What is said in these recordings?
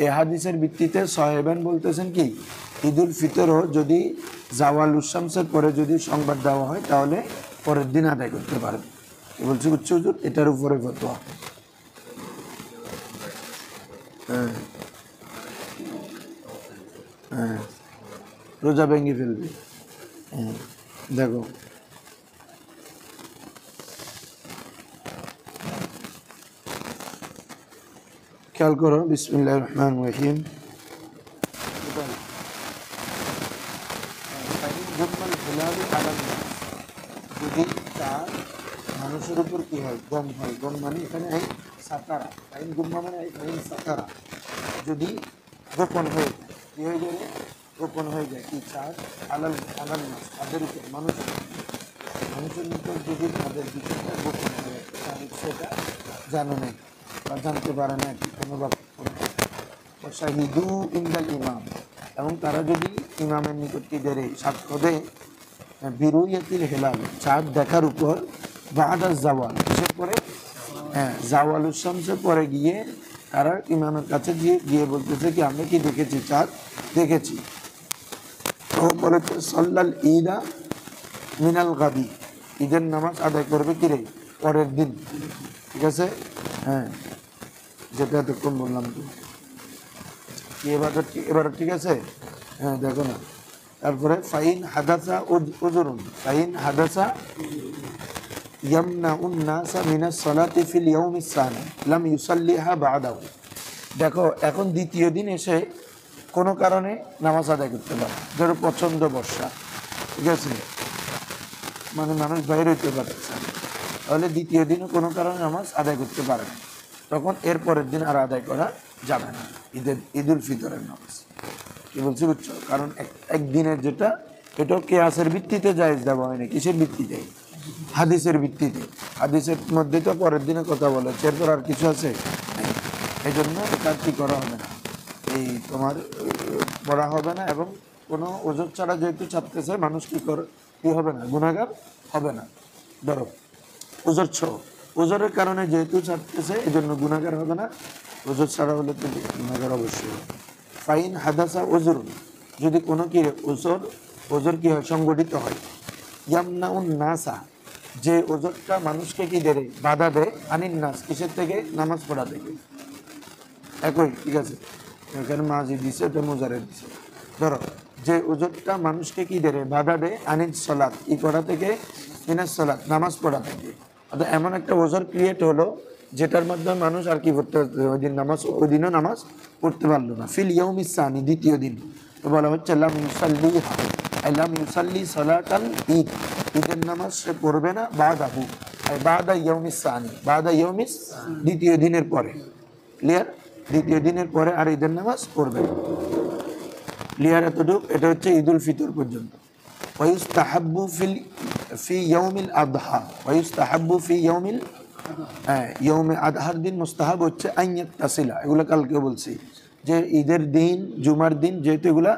এই হাদিসের ভিত্তিতে সাহেবান বলতেছেন কি ঈদুল ফিতরও যদি জাওয়াল শামসের পরে যদি সংবাদ দেওয়া হয় তাহলে পরের দিন আদায় করতে পারবে। বলছি উচ্চ হুজুর এটার উপরে ফতোয়া। হ্যাঁ হ্যাঁ, রোজা ভেঙে ফেলবে। হ্যাঁ দেখো খেয়াল করো, বিসমিল্লাহির রহমানির রহিম। যদি তার মানুষের উপর কি হয়, গম হয়, গম মানে এখানে সাতারা, আইন গুম্মা মানে আইন সাতারা, যদি গোপন হয়ে যায়, কি হয়ে যাবে, গোপন হয়ে যায় কি চাঁদ আলাল আলাল মাস, তাদের উপর মানুষের উপর যদি তাদের বিষয়টা গোপন হয়ে যায়, সেটা জানো নেই বা জানতে পারে না কি কোনো বা শাহিদু ইন্দাল ইমাম, এবং তারা যদি ইমামের নিকট কি দেয় সাক্ষ্য দেয় বিরুয়াতিল হেলাল, চাঁদ দেখার উপর বাদাস জাওয়াল, কিসের পরে, হ্যাঁ জাওয়ালুস শামসের পরে গিয়ে তারা ইমামের কাছে গিয়ে বলতেছে কি আমরা কি দেখেছি, চাঁদ দেখেছি। তো বলে সাল্লাল ঈদা মিনাল গাদি, ঈদের নামাজ আদায় করবে কি রে পরের দিন, ঠিক আছে। হ্যাঁ যেটা এতক্ষণ বললাম তো এবার ঠিক আছে। হ্যাঁ দেখো না, তারপরে ফাইন হাদাসা উযরুন, ফাইন হাদাসা ইয়ামনাউন নাসা মিনাস সালাতি ফিল ইয়াউমিস সানি লাম ইউসাল্লিহা বা'দাহু। দেখো এখন দ্বিতীয় দিন এসে কোনো কারণে নামাজ আদায় করতে পারে, ধরো প্রচণ্ড বর্ষা, ঠিক আছে, মানে মানুষ বাইরে হইতে পারছে, তাহলে দ্বিতীয় দিনও কোনো কারণে নামাজ আদায় করতে পারে না, তখন এর পরের দিন আর আদায় করা যাবে না ঈদুল ফিতরের নামাজ। কি বলছি বুঝছো, কারণ একদিনের যেটা এটাও কেয়াসের ভিত্তিতে জায়েজ দেওয়া হয়নি, কিসের ভিত্তিতে, হাদিসের ভিত্তিতে। হাদিসের মধ্যে তো পরের দিনে কথা বলেছে, এরপর আর কিছু আছে, এই জন্য এটা কি করা হবে না, এই তোমার পড়া হবে না, এবং কোনো ওজর ছাড়া যেহেতু ছাড়তেছে মানুষ কি হবে না, গুনাহগার হবে না। ধরো ওজরের কারণে যেহেতু ছাড়তেছে এই জন্য গুনাহগার হবে না, ওজর ছাড়া হলে তো গুনাহগার অবশ্যই হবে। ফাইন হাদাসা ওজরুন, যদি কোনো কি ওজর কি হয়, সংগঠিত হয়, ইয়ামনাউন নাসা, যে ওজরটা মানুষকে কি দেয়, বাধা দেয়, আনিন নাস, কিসের থেকে, নামাজ পড়া থেকে, একই, ঠিক আছে, এখানে মাঝি দিছে, এটা মোজারে দিছে। ধরো যে ওজরটা মানুষকে কি দেয়, বাধা দেয়, আনিন সালাত, ই পড়া থেকে, মিনাস সালাত, নামাজ পড়া থেকে, অর্থাৎ এমন একটা ওজর ক্রিয়েট হলো যেটার মাধ্যমে মানুষ আর কি করতে, ওই দিনও নামাজ পড়তে পারলো না। ফিল ইয়াউমিস সানি, দ্বিতীয় দিন, তো বলা হচ্ছে লাম ইউসাল্লি সালাতাল ঈদ, ঈদের নামাজ সে পড়বে না, বাদাহু বাদা ইয়াউমিস সানি, বাদা ইয়াউমিস, দ্বিতীয় দিনের পরে, ক্লিয়ার, দ্বিতীয় দিনের পরে আর ঈদের নামাজ পড়বে না, ক্লিয়ার এতটুকু। এটা হচ্ছে ঈদুল ফিতর পর্যন্ত। ওয়ায়ুস্তাহাব্বু ফি ইয়াউমিল আদহা, ওয়ায়ুস্তাহাব্বু ফি ইয়াউমিল, ইয়াউমে আদহার দিন মুস্তাহাব হচ্ছে আইয়াত তাসিলা, এগুলো কালকে বলছি যে ঈদের দিন, জুমার দিন যেহেতু এগুলা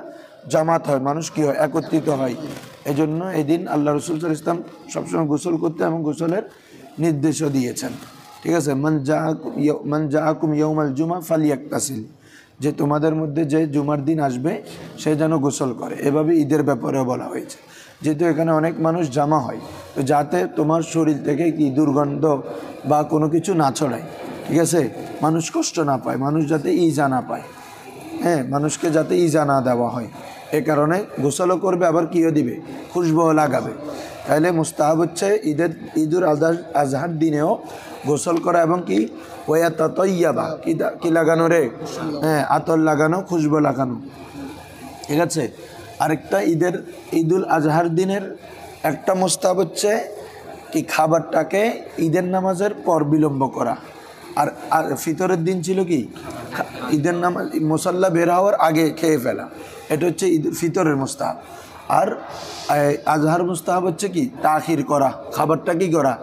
জামাত হয়, মানুষ কি হয়, একত্রিত হয়, এই জন্য এই দিন আল্লাহ রাসূল সাল্লাল্লাহু আলাইহি ওয়াসাল্লাম সবসময় গোসল করতে এবং গোসলের নির্দেশও দিয়েছেন, ঠিক আছে। মান জাআকুম ইয়াউমাল জুমা ফালিয়াকতাসিল, যে তোমাদের মধ্যে যে জুমার দিন আসবে সে যেন গোসল করে, এভাবে ঈদের ব্যাপারেও বলা হয়েছে। যেহেতু এখানে অনেক মানুষ জামা হয়, তো যাতে তোমার শরীর থেকে কি দুর্গন্ধ বা কোনো কিছু না ছড়ায়, ঠিক আছে, মানুষ কষ্ট না পায়, মানুষ যাতে ইজা না পায়, হ্যাঁ মানুষকে যাতে ইজা না দেওয়া হয়, এ কারণে গোসলও করবে, আবার কিও দিবে, খুশবুও লাগাবে। তাইলে মুস্তাহাব হচ্ছে ঈদুল আজহার দিনেও গোসল করা এবং কি ওয়া তাতাইয়াবা, কি লাগানো রে, হ্যাঁ আতর লাগানো, খুশবু লাগানো, ঠিক আছে। আরেকটা ঈদুল আজহার দিনের একটা মুস্তাহাব হচ্ছে কি খাবারটাকে ঈদের নামাজের পর বিলম্ব করা, আর ফিতরের দিন ছিল কি ঈদের নামাজ মুসাল্লা বের হওয়ার আগে খেয়ে ফেলা, এটা হচ্ছে ফিতরের মুস্তাহাব। আর আজহার মুস্তাহাব হচ্ছে কি তাখির করা, খাবারটা কি করা,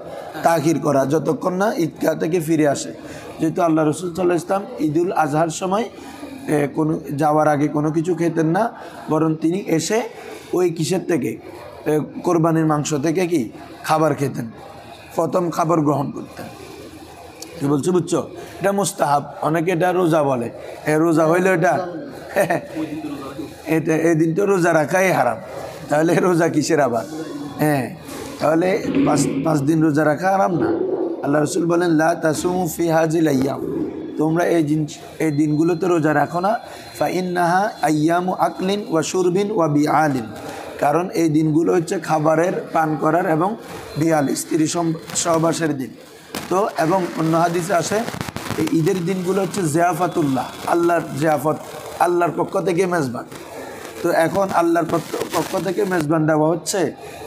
তাখির করা, যতক্ষণ না ঈদগাহ থেকে ফিরে আসে। যেহেতু আল্লাহ রাসূল সাল্লাল্লাহু আলাইহি ওয়াসাল্লাম ঈদুল আজহার সময় কোনো যাওয়ার আগে কোনো কিছু খেতেন না, বরং তিনি এসে ওই কিসের থেকে, কোরবানির মাংস থেকে কি খাবার খেতেন, প্রথম খাবার গ্রহণ করতেন। কি বলছো বুঝছো? এটা মুস্তাহাব, অনেকে এটা রোজা বলে। রোজা হইলো এটা এটা এই দিন তো রোজা রাখাই হারাম, তাহলে রোজা কিসের আবার? তাহলে পাঁচ দিন রোজা রাখা হারাম না। আল্লাহ রসুল বলেন লা তাসুমু ফি হাজিল আইয়াম, তোমরা এই দিনগুলোতে রোজা রাখো না। ফা ইন্নাহা আইয়ামু আকলিন ওয়া শুরবিন ওয়া বিআলিন, কারণ এই দিনগুলো হচ্ছে খাবারের, পান করার এবং বিয়াল স্ত্রী সহবাসের দিন। তো এবং অন্য হাদিসে আসে এই ঈদের দিনগুলো হচ্ছে জিয়াফাতুল্লাহ, আল্লাহর জিয়াফত, আল্লাহর পক্ষ থেকে মেজবান। তো এখন আল্লাহর পক্ষ থেকে মেজবান দেওয়া হচ্ছে,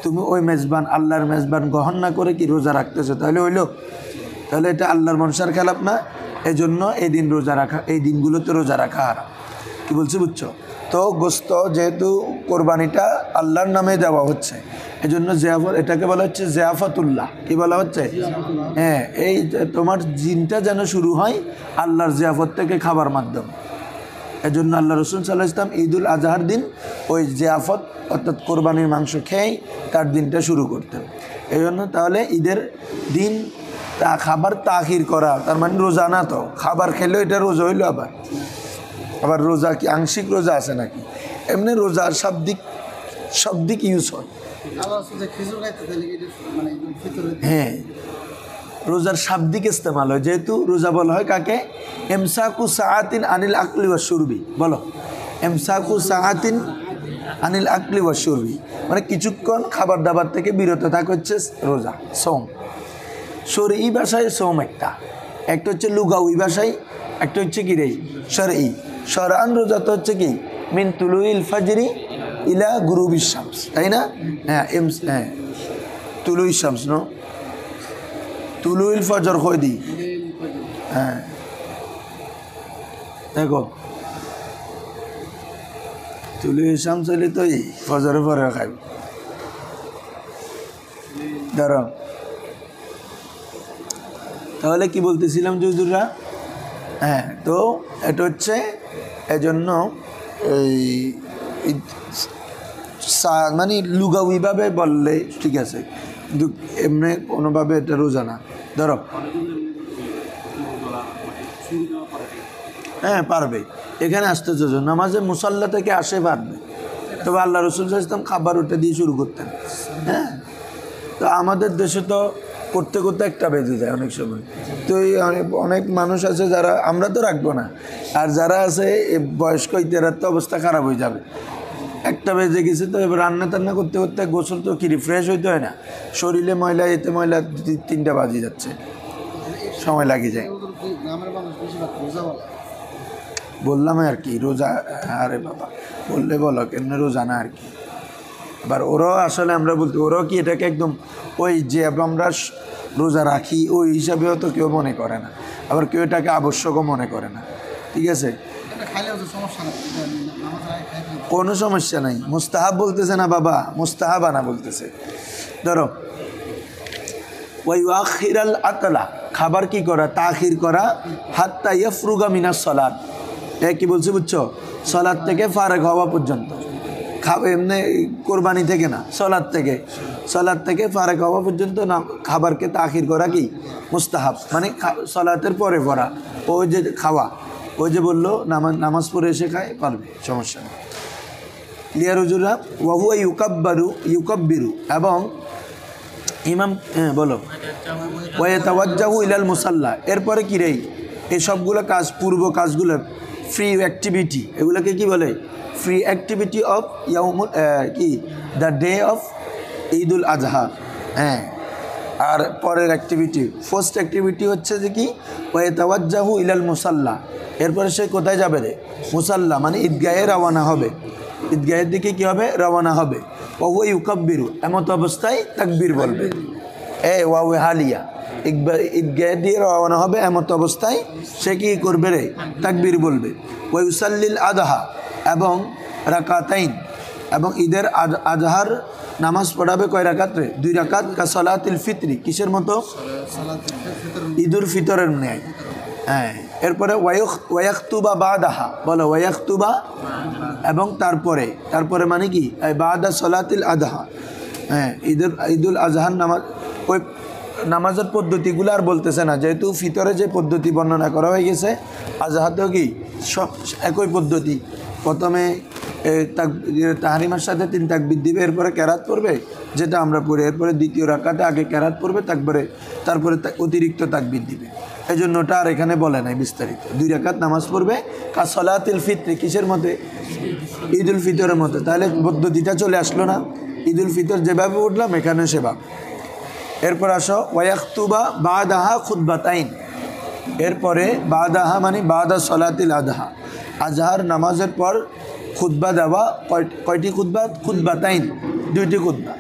তুমি ওই মেজবান, আল্লাহর মেজবান গ্রহণ না করে কি রোজা রাখতেছো, তাহলে হইলো? তাহলে এটা আল্লাহর মনসার খেলাপ না। এই জন্য এই দিন রোজা রাখা, এই দিনগুলোতে রোজা রাখা হারাম। কি বলছি বুঝছো? তো গোস্ত যেহেতু কোরবানিটা আল্লাহর নামে দেওয়া হচ্ছে, এই জন্য এটাকে বলা হচ্ছে জিয়াফাতুল্লাহ। কি বলা হচ্ছে? এই তোমার দিনটা যেন শুরু হয় আল্লাহর জিয়াফত থেকে, খাবার মাধ্যম। এই জন্য আল্লাহ রসুল সাল্লাল্লাহু আলাইহি ওয়াসাল্লাম ঈদুল আজহার দিন ওই জিয়াফত অর্থাৎ কোরবানির মাংস খেয়েই তার দিনটা শুরু করতেন। এই জন্য তাহলে ঈদের দিন খাবার তাখির করা, তার মানে রোজা না, তো খাবার খেলেও এটা রোজা হইলো। আবার রোজা কি আংশিক রোজা আছে নাকি? এমনি রোজার শাব্দিক ইউজ হয়। রোজার শাব্দিক ইস্তেমাল হয়, যেহেতু রোজা বলা হয় কাকে? ইমসাকু সাআতিন আনিল আকলি ওয়া শুরবি। বলো, ইমসাকু সাআতিন আনিল আকলি ওয়া শুরবি, মানে কিছুক্ষণ খাবার দাবার থেকে বিরত থাকা হচ্ছে রোজা, সোম। শরঈ ভাষায় সোম একটা হচ্ছে লুগাউই ভাষায়, একটা হচ্ছে কি রে শরঈ। শরআন রোজা তো হচ্ছে কি মিন তুলুইল ফাজরি ইলা গুরুবিশ শামস, তাই না? তুলুই শামস নো, তুলুইল ফজর কই দি। দেখো তুলুই শামস হইলে তো এই ফজরের পরে খাইব। ধরো তাহলে কি বলতেছিলাম হুজুররা? তো এটা হচ্ছে এজন্য এই মানে লুগাউইভাবে বললে ঠিক আছে, কিন্তু এমনি কোনোভাবে এটা রোজা না। ধরো পারবে, এখানে আসতে চাইছ নামাজে মুসাল্লা থেকে আসে পারবে, তবে আল্লাহ রসুল সাল্লাল্লাহু আলাইহি ওয়াসাল্লাম খাবার ওটা দিয়ে শুরু করতেন। তো আমাদের দেশে তো করতে করতে একটা বেজে যায় অনেক সময়। তো এই অনেক মানুষ আছে যারা, আমরা তো রাখবো না, আর যারা আছে বয়স্ক ইতারার তো অবস্থা খারাপ হয়ে যাবে। একটা বেজে গেছে, তো এবার রান্না টান্না করতে করতে গোসল তো কি রিফ্রেশ হইতে হয় না, শরীরে ময়লা, এতে ময়লা 3টা বাজে যাচ্ছে, সময় লাগে যায়। বললাম আর কি রোজা, আরে বাবা বললে বলো কেমন রোজা না আর কি। আবার ওরাও আসলে আমরা বলতে, ওরাও কি এটাকে একদম ওই যে আমরা রোজা রাখি ওই হিসাবেও তো কেউ মনে করে না, আবার কেউ এটাকে আবশ্যকও মনে করে না। ঠিক আছে, কোনো সমস্যা নাই। মুস্তাহাব বলতেছে না বাবা, মুস্তাহাব আনা বলতেছে। ধরো ওয়াইখিরাল আকলা, খাবার কি করা? তাখির করা। হাত্তা ইয়াফরুগা মিনাস সালাত, কি বলছি বুঝছো? সালাত থেকে ফারেক হওয়া পর্যন্ত। এমনি কোরবানি থেকে না, সালাত থেকে ফারেক হওয়া পর্যন্ত না খাবারকে তাখির করা কি মুস্তাহাব, মানে সালাতের পরে পড়া। ওই যে খাওয়া, ওই যে বললো নামাজ পড়ে এসে খায়, পারবে, সমস্যা নেই। ক্লিয়ার হুজুরা? ওয়াহুয়া ইউকাব্বিরু, এবং ইমাম বলো ওয়াতাওয়াজ্জাহু ইলাল মুসাল্লা, এরপরে কি রে এই সবগুলো কাজ, পূর্ব কাজগুলো ফ্রি অ্যাক্টিভিটি, এগুলোকে কি বলে? ফ্রি অ্যাক্টিভিটি অফ ইয়াউমুল কি দ্য ডে অফ ঈদুল আজহা। আর পরের অ্যাক্টিভিটি, ফার্স্ট অ্যাক্টিভিটি হচ্ছে যে কি ওয়াতাওয়াজ্জাহু ইলাল মুসাল্লা, এরপরে সে কোথায় যাবে রে? মুসাল্লা মানে ঈদগাহে রওনা হবে, ঈদগাহের দিকে কি হবে? রওনা হবে। ওয়া ইউকাব্বিরু, এমত অবস্থায় তাকবীর বলবে। ওয়া হালিয়া, ঈদগাহে দিয়ে রওনা হবে, এমত অবস্থায় সে কি করবে রে? তাকবীর বলবে। ওয়া ইউসাল্লিল আদহা, এবং রাকাতাইন, এবং ঈদের আজহার নামাজ পড়াবে কয় রাকাত রে? 2 রাকাত। কা সালাতুল ফিতরি, কিসের মতো? ঈদুল ফিতরের ন্যায়। এরপরে ওয়ায়াখতুবা বাদাহা, বলো ওয়ায়াখতুবা, এবং তারপরে মানে কি বাদা সালাতুল আদহা। ঈদুল আজহার নামাজ, ওই নামাজের পদ্ধতিগুলো আর বলতেছে না, যেহেতু ফিতরে যে পদ্ধতি বর্ণনা করা হয়ে গেছে আজহাতেও কি সব একই পদ্ধতি। প্রথমে তাহরিমার সাথে 3 তাকবীর দিবে, এরপরে কেরাত পড়বে যেটা আমরা পড়ি, এরপরে দ্বিতীয় রাকাতে আগে কেরাত পড়বে, তারপরে অতিরিক্ত তাকবীর দিবে। এই জন্য ওটা আর এখানে বলে নাই বিস্তারিত। 2 রাকাত নামাজ পড়বে কা সলাতুল ফিতর, কিসের মধ্যে? ঈদুল ফিতরের মধ্যে। তাহলে পদ্ধতিটা চলে আসলো না? ঈদুল ফিতর যেভাবে উঠলাম এখানে সেভাবে। এরপর আসো ওয়াক্তুবা বাদাহা খুতবাতাইন, এরপরে বাদাহা মানে বাদা সলাতিল আদহা, আজহার নামাজের পর খুতবা দেওয়া। কয়টি খুতবা? খুতবাতাইন, 2টি খুতবা।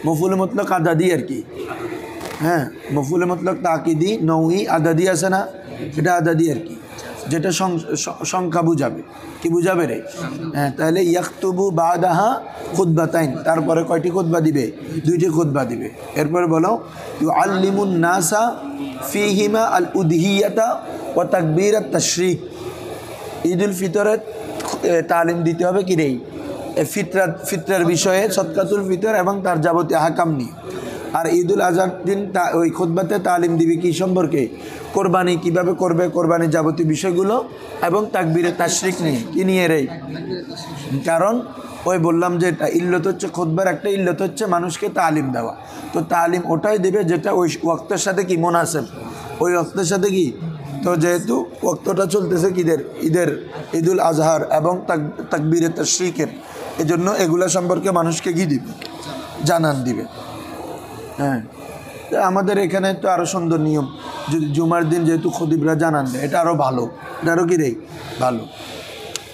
মফুল মতলক আদাদি আর কি, হ্যাঁ মফুল মতলক তাকিদি নৌই আদাদি আছে না, এটা আদাদি আর কি, যেটা সংখ্যা বুঝাবে। কি বুঝাবে রে? হ্যাঁ, তাহলে ইয়াকতুবু বাদাহা খুতবাতাইন, তারপরে কয়টি খুতবা দিবে? 2টি খুতবা দিবে। এরপরে বলো ইউআল্লিমুন নাসা ফিহিমা আল উদহিয়াতা ওয়া তাকবীরাত তাশরিক। ঈদুল ফিতরের তালিম দিতে হবে কি রে? ফিতরার বিষয়ে, সদকাতুল ফিতর এবং তার যাবতীয় আহকাম নিয়ে। আর ঈদুল আজহার দিন ওই খুতবাতে তালিম দিবে কি সম্পর্কে? কোরবানি কিভাবে করবে, কোরবানির যাবতীয় বিষয়গুলো, এবং তাকবীরে তাশরিক নিয়ে। কি নিয়ে রে? কারণ ওই বললাম যে এটা ইল্লত হচ্ছে, খুতবার একটা ইল্লত হচ্ছে মানুষকে তালিম দেওয়া। তো তালিম ওটাই দেবে যেটা ওই ওয়াক্তের সাথে কি মুনাসেব, ওই ওয়াক্তের সাথে কি। তো যেহেতু ওয়াক্তটা চলতেছে ঈদুল আজহার এবং তাকবীরে তাশরিকের, এজন্য এগুলা সম্পর্কে মানুষকে কি দিবে? জানান দিবে। হ্যাঁ, আমাদের এখানে তো আরও সুন্দর নিয়ম, যদি জুমার দিন যেহেতু খতিবরা জানান দেয়, এটা আরও ভালো, এটা আরও কি রে ভালো,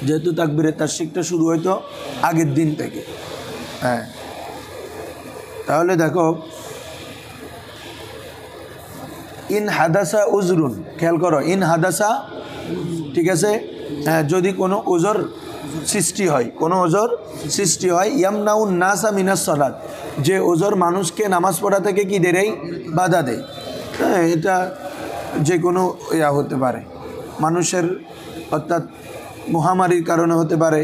যেহেতু তাকবীরে তাশরিকটা শুরু হয়তো আগের দিন থেকে। হ্যাঁ, তাহলে দেখো ইন হাদাসা উজরুন, খেয়াল করো, ইন হাদাসা, ঠিক আছে। হ্যাঁ, যদি কোনো ওজর সৃষ্টি হয়, কোনো ওজর সৃষ্টি হয়, ইয়ামনাউন নাসা মিনাস সালাত, যে ওজর মানুষকে নামাজ পড়া থেকে কি দেয়? বাধা দেয়। হ্যাঁ, এটা যে কোনো ইয়া হতে পারে, মানুষের অর্থাৎ মহামারীর কারণে হতে পারে,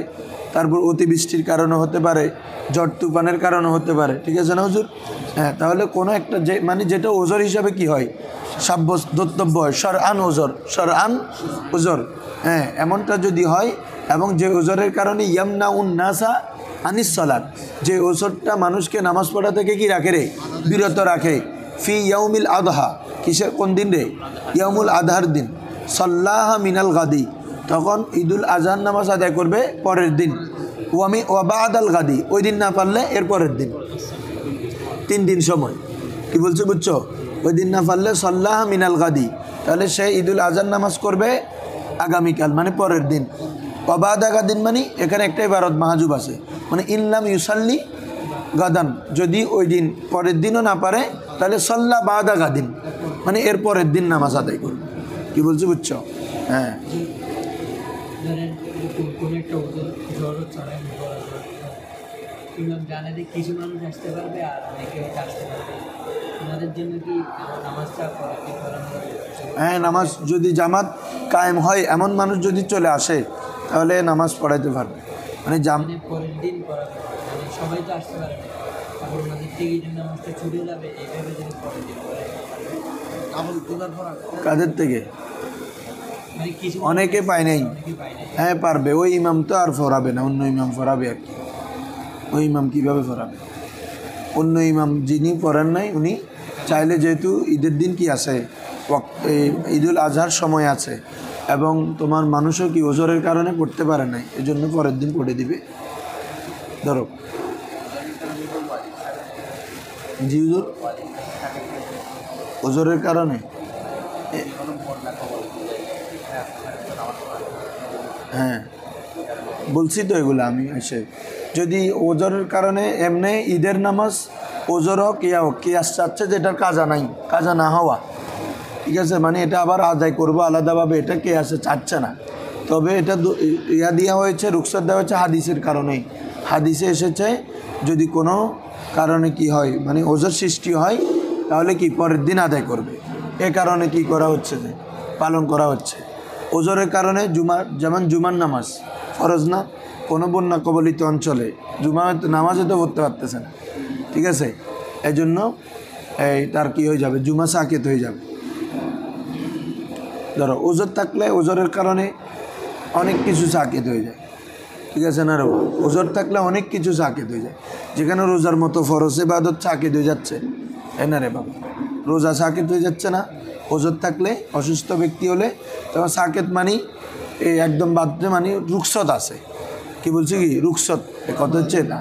তারপর অতিবৃষ্টির কারণে হতে পারে, ঝড় তুফানের কারণে হতে পারে, ঠিক আছে না হুজুর? হ্যাঁ, তাহলে কোনো একটা যে মানে যেটা ওজর হিসাবে কি হয়, সাব্যস্তব্য হয়, শরআন ওজর। হ্যাঁ, এমনটা যদি হয়, এবং যে ওজরের কারণে ইয়ামনাউন নাসা আনিস সালাত, যে ওজরটা মানুষকে নামাজ পড়া থেকে কি রাখে রে? বিরত রাখে। ফি ইয়াউমিল আদহা, কিসের কোন দিন রে? ইয়াউমুল আদহার দিন। সাল্লাহা মিনাল গাদি, তখন ঈদুল আজহার নামাজ আদায় করবে পরের দিন। ওয়া বাদাল গাদি, ওই দিন না পারলে এর পরের দিন, 3 দিন সময়। কি বলছো বুঝছো? ওই দিন না পারলে সাল্লাহা মিনাল গাদি, তাহলে সে ঈদুল আজহার নামাজ করবে আগামীকাল, মানে পরের দিন। ওয়াবাদা গাদিন মানে এখানে একটা ইবারত মাহাজুব আছে, মানে ইনলাম ইউসাল্লি গাদান, যদি ওই দিন পরের দিনও না পারে তাহলে সাল্লা বাদা গাদিন, মানে এর পরের দিন নামাজ আদায় করবে। কি বলছো বুঝছো? হ্যাঁ, হ্যাঁ, নামাজ যদি জামাত কায়েম হয়, এমন মানুষ যদি চলে আসে তাহলে নামাজ পড়াইতে পারবে। মানে পরের দিন সবাই তো আসতে পারবে, কাদের থেকে? অনেকে পায় নাই। হ্যাঁ, পারবে। ওই ইমাম তো আর ফরাবে না, অন্য ইমাম ফরাবে আর কি। ওই ইমাম কীভাবে ফরাবে? অন্য ইমাম যিনি পড়েন নাই, উনি চাইলে, যেহেতু ঈদের দিন কি আছে, ঈদুল আজহার সময় আছে, এবং তোমার মানুষও কি ওজরের কারণে পড়তে পারে নাই, এই জন্য পরের দিন পড়ে দিবে। ধরো জি হুজুর, ওজরের কারণে, হ্যাঁ বলছি তো এগুলো আমি এসে, যদি ওজরের কারণে এমনি ঈদের নামাজ ওজর হোক ইয়া হোক, কিয়াস চাচ্ছে যে এটার কাজা নাই, কাজা না হওয়া, ঠিক আছে, মানে এটা আবার আদায় করবো আলাদাভাবে, এটা কিয়াসে চাচ্ছে না। তবে এটা ইয়া দেওয়া হয়েছে, রুখসাত দেওয়া হয়েছে হাদিসের কারণেই। হাদিসে এসেছে যদি কোনো কারণে কি হয়, মানে ওজর সৃষ্টি হয়, তাহলে কি পরের দিন আদায় করবে। এ কারণে কি করা হচ্ছে, যে পালন করা হচ্ছে। ওজরের কারণে যেমন জুমার নামাজ ফরজ না, কোনো বন্যা কবলিত অঞ্চলে জুমা নামাজে তো পড়তে পারতেছে না, ঠিক আছে, এই জন্য এই তার কি হয়ে যাবে, জুমা সাকেত হয়ে যাবে। ধরো ওজর থাকলে ওজরের কারণে অনেক কিছু সাকেত হয়ে যায়, ঠিক আছে না রে? ওজর থাকলে অনেক কিছু সাকেত হয়ে যায়, যেখানে রোজার মতো ফরজ ইবাদত সাকেত হয়ে যাচ্ছে, তাই না রে বাবা? রোজা সাকেত হয়ে যাচ্ছে না? ওজর থাকলে, অসুস্থ ব্যক্তি হলে তখন সাকেত মানি এই একদম বাদে মানি রুকসত আছে। কি বলছি কি রুকসত, কথা হচ্ছে না,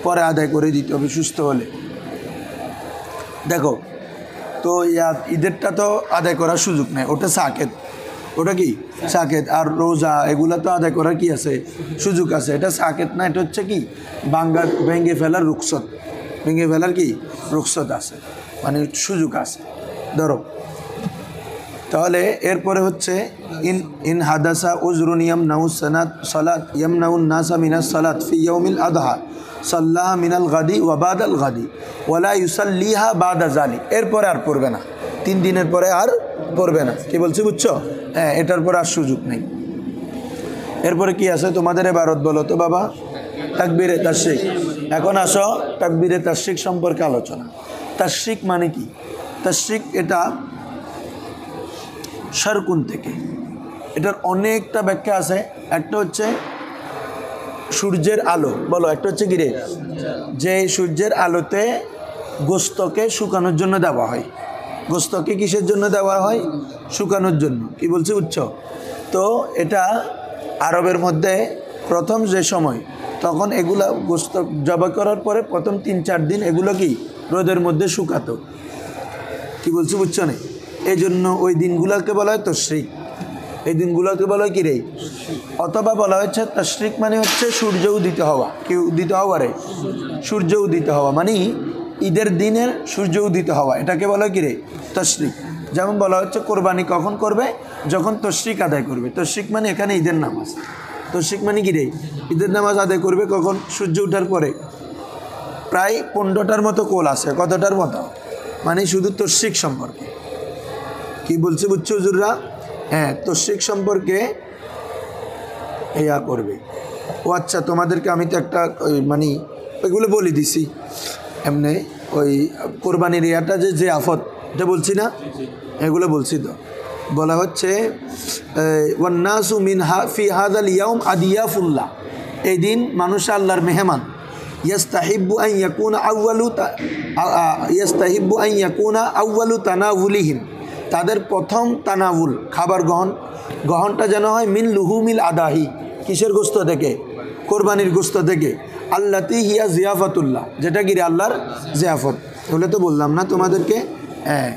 পরে আদায় করে দিতে হবে সুস্থ হলে। দেখো তো ঈদেরটা তো আদায় করার সুযোগ নেই, ওটা সাকেত, ওটা কি সাকেত। আর রোজা এগুলা তো আদায় করার কি আছে, সুযোগ আছে। এটা সাকেত না, এটা হচ্ছে কি ভেঙে ফেলার রুকসত, ভেঙে ফেলার কি রুকসত আছে, মানে সুযোগ আছে। ধরো তাহলে এরপরে হচ্ছে ইন হাদাসা উজরুন ইয়ামনাউ সানাত সালাত ইয়ামনাউন নাসা মিনাস সালাত ফি ইয়াউমিল আযহা সাল্লাহা মিনাল গাদি ওয়া বাদাল গাদি ওয়ালা ইউসাল্লিহা বাদা যালিক। এরপরে আর পড়বে না, 3 দিনের পরে আর পড়বে না। কি বলছি বুঝছো? হ্যাঁ, এটার পর আর সুযোগ নেই। এরপরে কি আছে তোমাদের এবারত বলো তো বাবা? তাকবীরে তাশরিক। এখন আসো তাকবীরে তাশরিক সম্পর্কে আলোচনা। তাশরিক মানে কি? তাশরিক এটা শারকুন থেকে, এটার অনেকটা ব্যাখ্যা আছে। একটা হচ্ছে সূর্যের আলো, বলো একটা হচ্ছে কি রে, যে সূর্যের আলোতে গোস্তকে শুকানোর জন্য দেওয়া হয়। গোস্তকে কিসের জন্য দেওয়া হয়? শুকানোর জন্য। কি বলছি বুঝছো? তো এটা আরবের মধ্যে প্রথম যে সময়, তখন এগুলা গোস্ত জবাই করার পরে প্রথম 3-4 দিন এগুলো কি রোদের মধ্যে শুকাতো। কি বলছি বুঝছো না? এই জন্য ওই দিনগুলোকে বলা হয় তাশরিক, এই দিনগুলোকে বলা হয় কি রে, অথবা বলা হচ্ছে তাশরিক মানে হচ্ছে সূর্য উদিত হওয়া। কি উদিত হওয়া রে? সূর্য উদিত হওয়া, মানে ঈদের দিনের সূর্য উদিত হওয়া, এটাকে বলা হয় কি রে, তাশরিক। যেমন বলা হচ্ছে কোরবানি কখন করবে? যখন তাশরিক আদায় করবে। তাশরিক মানে এখানে ঈদের নামাজ। তাশরিক মানে কি রে, ঈদের নামাজ আদায় করবে কখন? সূর্য ওঠার পরে। প্রায় 15টার মতো কোল আছে। কতটার মতো? মানে শুধু তাশরিক সম্পর্কে। কি বলছে বুঝছো হুজুররা? হ্যাঁ, তাশরিক সম্পর্কে করবে। ও আচ্ছা, তোমাদেরকে আমি তো একটা মানে ওইগুলো বলে দিছি এমনি, ওই কোরবানির যে আফত, এটা বলছি না, এগুলো বলছি। তো বলা হচ্ছে ওয়ান্নাসু মিন ফি হাযাল ইয়াউম আদিয়াফুল্লাহ, এই দিন মানুষ আল্লাহর মেহমান। ইয়াস্তাহিব্বু আন ইয়াকুনা আউয়ালু তানাউলিহিম, তাদের প্রথম তানাউল খাবার গ্রহণটা যেন হয় মিন লুহুমিল আদাহি, কিসের গোস্ত থেকে? কোরবানির গোস্ত থেকে। আল্লাতি হিয়া জিয়াফাতুল্লাহ, যেটা কি আল্লাহর জিয়াফত। এগুলো তো বললাম না তোমাদেরকে? হ্যাঁ,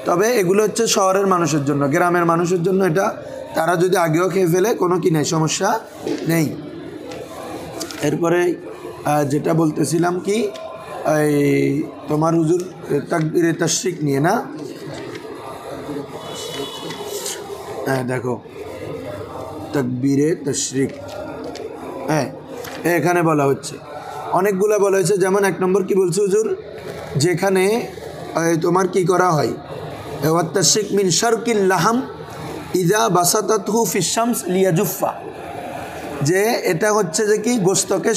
তবে এগুলো হচ্ছে শহরের মানুষের জন্য, গ্রামের মানুষের জন্য এটা তারা যদি আগেও খেয়ে ফেলে কোনো কি নেই, সমস্যা নেই। এরপরে যেটা বলতেছিলাম কি, এই তোমার হুজুর তাকবীরে তাশরিক নিয়ে না? হ্যাঁ দেখো, তাকবীরে তাশরিক, হ্যাঁ এখানে বলা হচ্ছে অনেকগুলো বলা হয়েছে। যেমন 1 নম্বর কি বলছে হুজুর, যেখানে তোমার কি করা হয়, ওয়াত তাশরিক মিন শারকিল লাহাম ইজা বাসাতাতহু ফিশ শামস লিয়াজুফা, যে এটা হচ্ছে যে কি গোস্তকে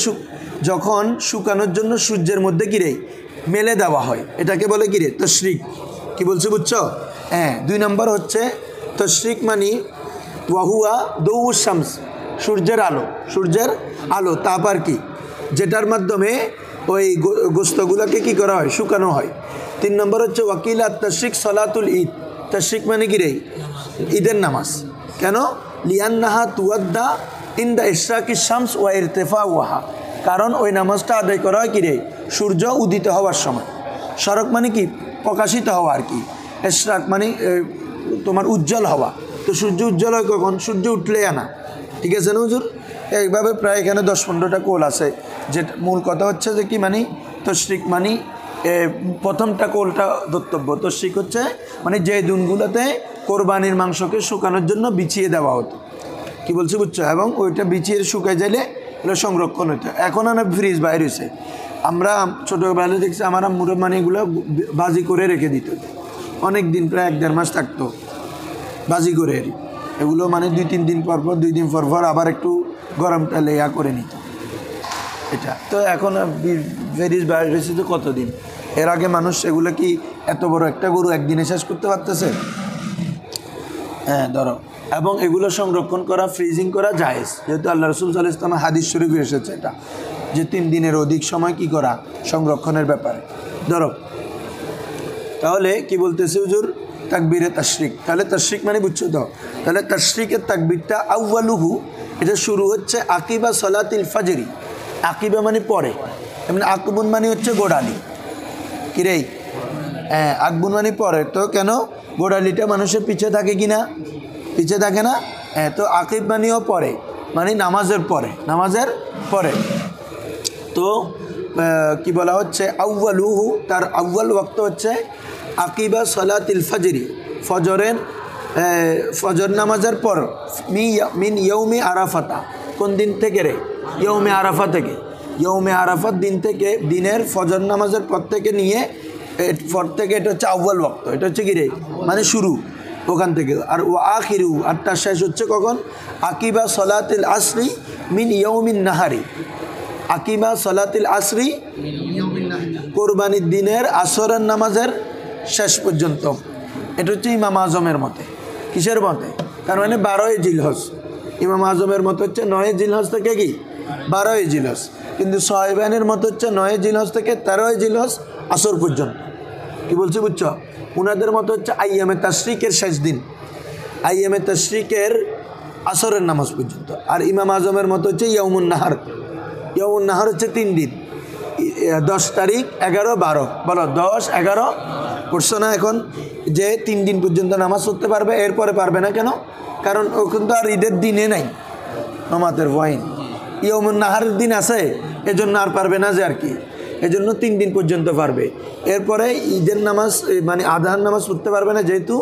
যখন শুকানোর জন্য সূর্যের মধ্যে কিরে মেলে দেওয়া হয়, এটাকে বলে কিরে তাশরিক। কি বলছে বুঝছো? হ্যাঁ। 2 নম্বর হচ্ছে তাশরিক মানি ওয়াহুয়া দৌউশ শামস, সূর্যের আলো, সূর্যের আলো তাপ আর কি, যেটার মাধ্যমে ওই গোস্তগুলোকে কি করা হয়, শুকানো হয়। 3 নম্বর হচ্ছে ওয়াকিলা তাশরিক সালাতুল ঈদ, তাশরিক মানে কি রে, ঈদের নামাজ। কেন? লিয়ান্নাহা তুয়াদ্দা ইনদা ইশরাকি শামস ওয়া ইরতিফাউহা, কারণ ওই নামাজটা আদায় করা হয় কি রে, সূর্য উদিত হওয়ার সময়। শরক মানে কি, প্রকাশিত হওয়া আর কি। ইশরাক মানে তোমার উজ্জ্বল হওয়া। তো সূর্য উজ্জ্বল হয় কখন? সূর্য উঠলে আনা। ঠিক আছে না হুজুর? এইভাবে প্রায় এখানে 10-15টা কোল আছে। যে মূল কথা হচ্ছে যে কি মানে তাশরিক মানে প্রথমটা কোলটা ধর্তব্য। তাশরিক হচ্ছে মানে যে দিনগুলোতে কোরবানির মাংসকে শুকানোর জন্য বিছিয়ে দেওয়া হতো। কি বলছি বুঝছো? এবং ওইটা বিছিয়ে শুকাই যাইলে এগুলো সংরক্ষণ হতো। এখন না ফ্রিজ বাইরে হয়েছে। আমরা ছোটোবেলায় দেখছি আমার আম্মুরা মানে এগুলো বাজি করে রেখে দিত অনেক দিন, প্রায় 1-1.5 মাস থাকতো বাজি করে। এগুলো মানে 2-3 দিন পর পর, 2 দিন পর পর আবার একটু গরম তেলে করে নিত এটা। তো এখন ফ্রিজ বাইরে হয়েছে তো কতদিন, এর আগে মানুষ এগুলো কি এত বড় একটা গরু একদিনে শেষ করতে পারতেছে? হ্যাঁ, ধরো। এবং এগুলো সংরক্ষণ করা, ফ্রিজিং করা জায়েজ, যেহেতু আল্লাহ রসুল সাল্লাল্লাহু আলাইহি ওয়াসাল্লাম হাদিস শরীফে এসেছে এটা, যে 3 দিনের অধিক সময় কি করা সংরক্ষণের ব্যাপারে। ধরো তাহলে কি বলতেছে হুজুর? তাকবীরে তাশরিক। তাহলে তাশরিক মানে বুঝছো তো? তাহলে তাশরিকের তাকবীরটা আউয়ালুহু, এটা শুরু হচ্ছে আকিবা সলাতিল ফাজরি। আকিবা মানে পরে, এমনি আকবুন মানে হচ্ছে গোড়ালি। কিরে, হ্যাঁ, আকবুন মানে পরে। তো কেন গোড়ালিটা মানুষের পিছে থাকে কি না? পিছে থাকে না? হ্যাঁ, তো আকিব মানেও পরে, মানে নামাজের পরে, নামাজের পরে। তো কি বলা হচ্ছে? আউয়ালুহু, তার আউয়াল ওয়াক্ত হচ্ছে আকিবা সলাতিল ফাজরি, ফজর নামাজের পর। মিন ইয়ৌমে আরাফাতা, কোন দিন থেকে রে? ইয়ৌমে আরাফা থেকে। ইয়ৌমে আরাফাত দিন থেকে, দিনের ফজর নামাজের পর থেকে নিয়ে পর থেকে, এটা হচ্ছে আউয়াল ওয়াক্ত। এটা হচ্ছে কি রে? মানে শুরু ওখান থেকে। আর ও আখিরু, আর তার শেষ হচ্ছে কখন? আকিবা সলাতিল আসরি মিন ইয়ৌমিন নাহারি। আকিবা সলাতিল আসরি, কোরবানির দিনের আসরের নামাজের শেষ পর্যন্ত। এটা হচ্ছে ইমাম আজমের মতে। কিসের মতে? তার মানে 12ই জিলহজ। ইমাম আজমের মতে হচ্ছে 9ই জিলহজ থেকে কি 12ই জিলহজ। কিন্তু সাহেবানের মতে হচ্ছে 9ই জিলহজ থেকে 13ই জিলহজ আসর পর্যন্ত। কি বলছি বুঝছো? উনাদের মতো হচ্ছে আইয়ামে তাশরিকের শেষ দিন, আইয়ামে তাশরিকের আসরের নামাজ পর্যন্ত। আর ইমাম আজমের মতো হচ্ছে ইয়াউমুন নাহার। ইয়াউমুন নাহার হচ্ছে 3 দিন, 10 তারিখ, 11, 12। বলো 10, 11 পড়ছো না এখন? যে 3 দিন পর্যন্ত নামাজ পড়তে পারবে, এরপরে পারবে না। কেন? কারণ ও কিন্তু আর ঈদের দিনে নাই নমাজের ওয়াইন। ইয়াউমুন নাহারের দিন আছে, এজন্য আর পারবে না যে আর কি, এজন্য 3 দিন পর্যন্ত পারবে। এরপরে ঈদের নামাজ, মানে আধার নামাজ পড়তে পারবে না, যেহেতু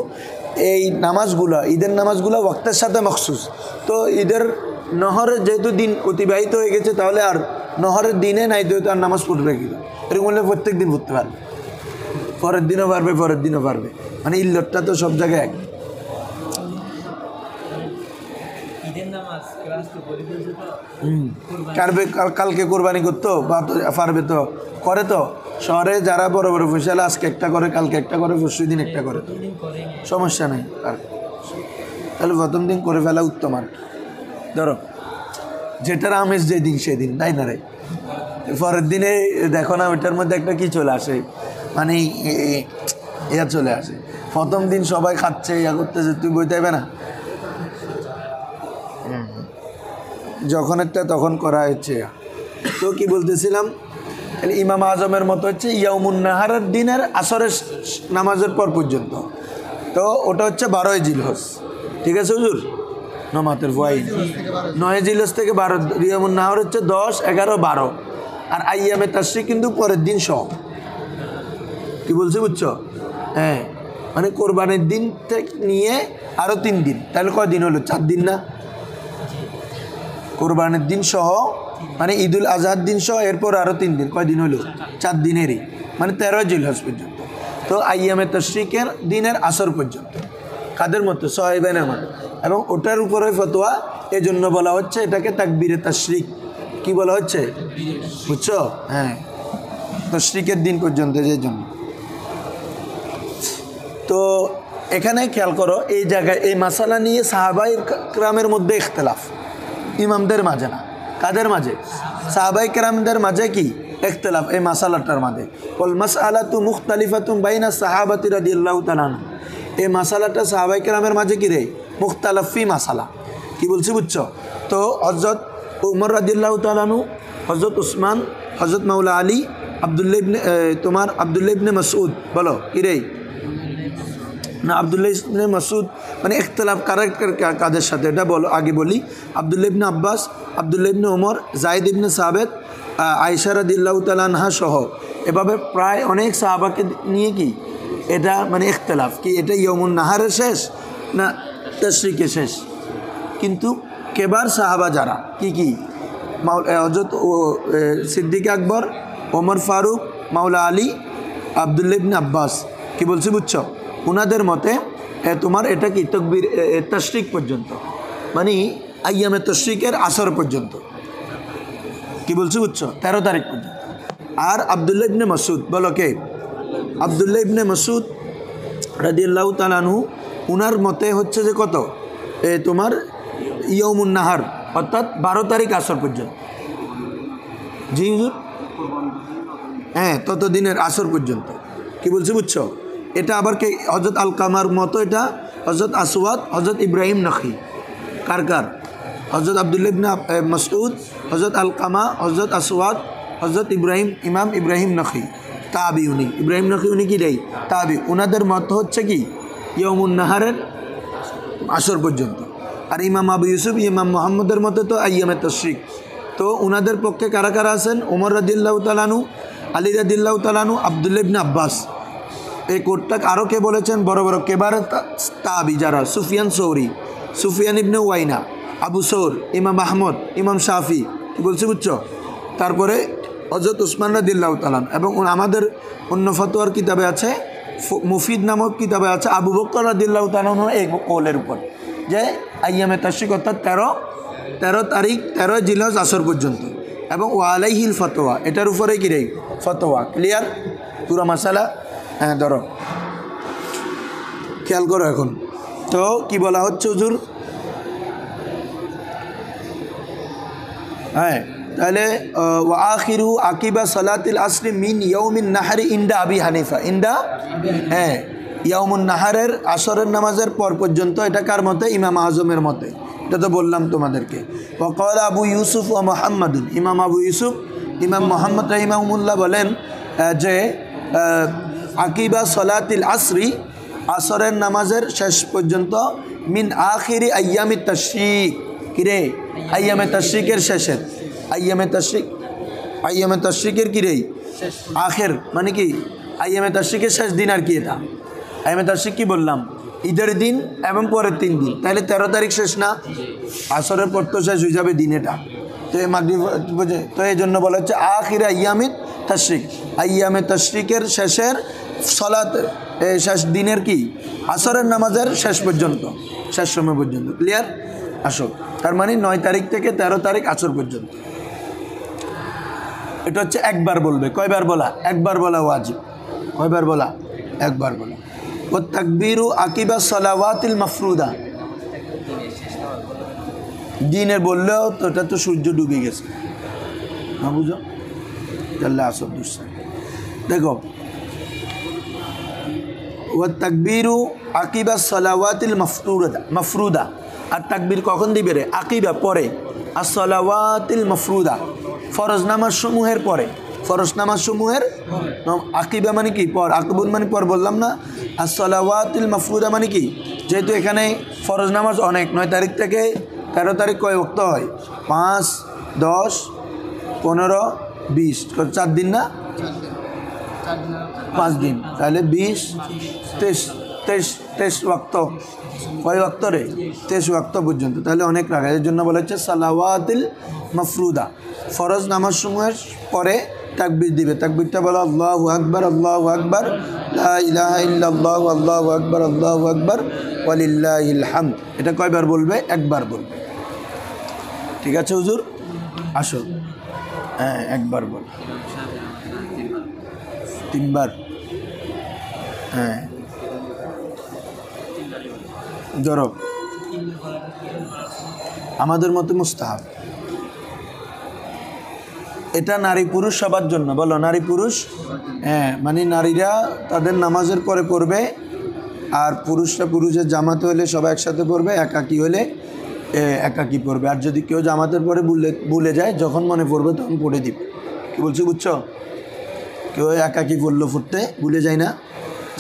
এই নামাজগুলো, ঈদের নামাজগুলো ওয়াক্তের সাথে মখসুস। তো ঈদের নহরের যেহেতু দিন অতিবাহিত হয়ে গেছে, তাহলে আর নহরের দিনে নাই, তো আর নামাজ পড়বে কি? এরকম হলে প্রত্যেক দিন পড়তে পারবে, পরের দিনও পারবে, পরের দিনও পারবে। মানে ইল্লতটা তো সব জায়গায় এক। কালকে কোরবানি করতো বা পারবে তো, করে তো। শহরে যারা বড় বড় ফসল, আজকে একটা করে, কালকে একটা করে, পরশু দিন একটা করে, সমস্যা নেই। আর তাহলে প্রথম দিন করে ফেলা উত্তম। আর ধরো যেটার আমেজ যেদিন সেদিন, তাই না রে? পরের দিনে দেখো না, ওইটার মধ্যে একটা কি চলে আসে, মানে ইয়া চলে আসে। প্রথম দিন সবাই খাচ্ছে, ইয়া করতেছে, তুই বইতে হবে না। যখন একটা তখন করা হচ্ছে। তো কি বলতেছিলাম? ইমাম আজমের মতো হচ্ছে ইয়াউমুন নাহারের দিনের আসরের নামাজের পর পর্যন্ত। তো ওটা হচ্ছে 12ই জিলহজ। ঠিক আছে হুজুর? নমাতের ওয়াইন 9ই জিলহজ থেকে 12। ইয়াউমুন নাহার হচ্ছে 10, 11, 12। আর আইয়ামে তাশরিক কিন্তু পরের দিন সহ। কি বলছি বুঝছো? হ্যাঁ, মানে কোরবানির দিন থেকে নিয়ে আরও 3 দিন, তাহলে কয় দিন হলো? 4 দিন না? কোরবানির দিন সহ, মানে ঈদুল আজহার দিন সহ, এরপর আরও 3 দিন, কয় দিন হলো? 4 দিনেরই, মানে 13ই জিলহজ পর্যন্ত। তো আইয়ামে তাশরিকের দিনের আসর পর্যন্ত। কাদের মতো? সাহাবাদের মতো। এবং ওটার উপরে ফতোয়া, এজন্য বলা হচ্ছে এটাকে তাকবীরে তাশরিক। কি বলা হচ্ছে বুঝছো? হ্যাঁ, তাশরিকের দিন পর্যন্ত, যে জন্য। তো এখানে খেয়াল করো, এই জায়গায় এই মাসালা নিয়ে সাহাবায়ে কেরামের মধ্যে ইখতিলাফ, ইমামদের মাঝে না। কাদের মাঝে? সাহাবায়ে কেরামদের মাঝে কি ইখতিলাফ এই মাসালাটার মাঝে। ওয়াল মাসআলাতু মুখতালিফাতুন বাইনা সাহাবাতি রাদিয়াল্লাহু তাআলা আনহুম। এই মাসালাটা সাহাবায়ে কেরামের মাঝে কি রে? মুখতালাফি মাসালা। কি বলছি বুঝছো? তো হযরত উমর রাদিয়াল্লাহু তাআলা আনহু, হযরত উসমান, হযরত মাওলা আলী, আব্দুল্লাহ ইবনে মাসউদ, বলো কি রে? না, আব্দুল্লাহ ইবনে মাসউদ, মানে ইখতিলাফ কাদের সাথে এটা বলো, আগে বলি। আব্দুল্লাহ ইবনে আব্বাস, আব্দুল্লাহ ইবনে ওমর, যায়েদ ইবনে সাবিত, আয়েশা রাদিয়াল্লাহু তাআলা আনহা সহ, এভাবে প্রায় অনেক সাহাবাকে নিয়ে কি এটা, মানে ইখতিলাফ কি এটা ইয়াউমুন নাহারের শেষ না তাশরিকের শেষ। কিন্তু কেবার সাহাবা যারা কি হযরত সিদ্দিক আকবর, ওমর ফারুক, মাওলা আলী, আব্দুল্লাহ ইবনে আব্বাস, কি বলছি বুঝছো? ওনাদের মতে তোমার এটা কি তাকবীর তাশরিক পর্যন্ত, মানে আইয়ামে তাশরিকের আসর পর্যন্ত। কি বলছি বুঝছো? 13 তারিখ পর্যন্ত। আর আব্দুল্লাহ ইবনে মাসউদ, বলো কে? আব্দুল্লাহ ইবনে মাসউদ রাদিয়াল্লাহু তাআলা আনহু উনার মতে হচ্ছে যে কত তোমার ইয়াউমুন নাহার অর্থাৎ 12 তারিখ আসর পর্যন্ত। জি হুজুর, হ্যাঁ ততদিনের আসর পর্যন্ত। কি বলছি বুঝছো? এটা আবার কে হযরত আলকামার মতো, এটা হযরত আসওয়াদ, হযরত ইব্রাহিম নখী। কার কার? হযরত আব্দুল্লাহ ইবনে মাসউদ, হযরত আলকামা, হযরত আসওয়াদ, হযরত ইব্রাহিম, ইমাম ইব্রাহিম নখী তাবি। উনি ইব্রাহিম নখী উনি কি দেয় তাবি। ওনাদের মত হচ্ছে কি ইয়াউমুন নাহারের আসর পর্যন্ত। আর ইমাম আবু ইউসুফ, ইমাম মুহাম্মদের মতে তো আইয়ামে তাশরিক। তো ওনাদের পক্ষে কারা কারা আছেন? ওমর রাদিয়াল্লাহু তাআলা আনহু, আলী রাদিয়াল্লাহু তাআলা আনহু, আব্দুল্লাহ ইবনে আব্বাস। এই কোটটা আরও কে বলেছেন? বড় বড় কেবারে তাবি যারা, সুফিয়ান সৌরি, সুফিয়ান ইবনে ওয়াইনা, আবু সৌর, ইমাম আহমদ, ইমাম শাফি। কি বলছি বুঝছো? তারপরে হযরত উসমান রাদিয়াল্লাহু তাআলা। এবং আমাদের অন্য ফতোয়ার কিতাবে আছে, মুফিদ নামক কিতাবে আছে আবু বকর রাদিয়াল্লাহু তাআলা এই কওলের উপর যে আইয়ামে তাশরিক অর্থাৎ 13 তারিখ 13 জিলহজ আসর পর্যন্ত। এবং ওয়ালাইহিল ফতোয়া, এটার উপরে কি রে ফতোয়া। ক্লিয়ার পুরো মাসালা? হ্যাঁ ধরো, খেয়াল করো এখন। তো কি বলা হচ্ছে হুজুর? হ্যাঁ তাহলে ওয়া আখিরু আকিবা সালাতিল আসরি মিন ইয়াউমিন নাহারি ইনদা আবি হানিফা। ইনদা, হ্যাঁ ইয়াউমুন নাহারের আসরের নামাজের পর পর্যন্ত। এটা কার মতে? ইমাম আজমের মতে। এটা তো বললাম তোমাদেরকে। ওয়া ক্বালা আবু ইউসুফ ওয়া মুহাম্মাদুন, ইমাম আবু ইউসুফ, ইমাম মুহাম্মদ রাহিমাহুল্লাহ বলেন যে আকিবা সালাতিল আসরি, আসরের নামাজের শেষ পর্যন্ত, মিন আখিরি আইয়ামিত তাশরিক। কিরে আইয়ামে তাশরিকের শেষের, আইয়ামে তাশরিক, আইয়ামে তাশরিকের কিরে আখের মানে কি আইয়ামে তাশরিকের শেষ দিন। আর কি এটা আইয়ামে তাশরিক কি বললাম? ঈদের দিন এবং পরের 3 দিন। তাহলে 13 তারিখ শেষ না? আসরের পর তো শেষ হয়ে যাবে দিন এটা। তো এই মাগরিব বুঝে, তো এই জন্য বলা হচ্ছে আখির আইয়ামে তাশরিক, আইয়ামে তাশরিকের শেষের সলাত, শেষ দিনের কি আসরের নামাজের শেষ পর্যন্ত, শেষ সময় পর্যন্ত। ক্লিয়ার? আসো, তার মানে 9 তারিখ থেকে 13 তারিখ আসর পর্যন্ত। এটা হচ্ছে একবার বলবে। কয়বার বলা? একবার বলা ওয়াজিব। কয়বার বলা? একবার বলা। ও তাকবীরু আকিবা সালাওয়াতিল মাফরুদা, দিনের বললেও তো এটা তো সূর্য ডুবে গেছে না, বুঝো? তাহলে আসর দুসা দেখো, ও তাকবীরু আকিবা সালাওয়াতিল মাফরুদা। আর তাকবীর কখন দিবে রে? আকিবা পরে, as-সালাওয়াতিল মাফরুদা, ফরজ নামাজ সমূহের পরে। ফরজ নামাজ সমূহের আকিবা মানে কি? পর। আকবুন মানে পর বললাম না? as-সালাওয়াতিল মাফরুদা মানে কি? যেহেতু এখানে ফরজ নামাজ অনেক, 9 তারিখ থেকে 13 তারিখ কয় ওয়াক্ত হয়? 5, 10, 15, 20, 4 দিন না? 5 দিন। তাহলে 20, 23 ওয়াক্ত। কয় ওয়াক্ত রে? 23 ওয়াক্ত পর্যন্ত। তাহলে অনেক রাখা। এর জন্য বলা হচ্ছে সালাওয়াতিল মাফরুদা, ফরজ নামাজ সমূহের পরে তাকবীর দিবে। তাকবীরটা বলো আল্লাহু আকবার, আল্লাহু আকবার, লা ইলাহা ইল্লাল্লাহু, আল্লাহু আকবার, আল্লাহু আকবার, ওয়ালিল্লাহিল হামদ। এটা কয়বার বলবে? একবার বলবে। ঠিক আছে হুজুর? আসো, হ্যাঁ একবার বল। 3 বার, হ্যাঁ ধরো আমাদের মতে মুস্তাহাব। এটা নারী পুরুষ সবার জন্য। বলো নারী পুরুষ, হ্যাঁ মানে নারীরা তাদের নামাজের পরে পড়বে, আর পুরুষরা পুরুষের জামাতে হলে সবাই একসাথে পড়বে, একাকি হলে একাকি পড়বে। আর যদি কেউ জামাতের পরে ভুলে যায়, যখন মনে পড়বে তখন পড়ে দিবে। কি বলছি বুঝছো? কেউ একাকি পড়লো পড়তে ভুলে যায় না,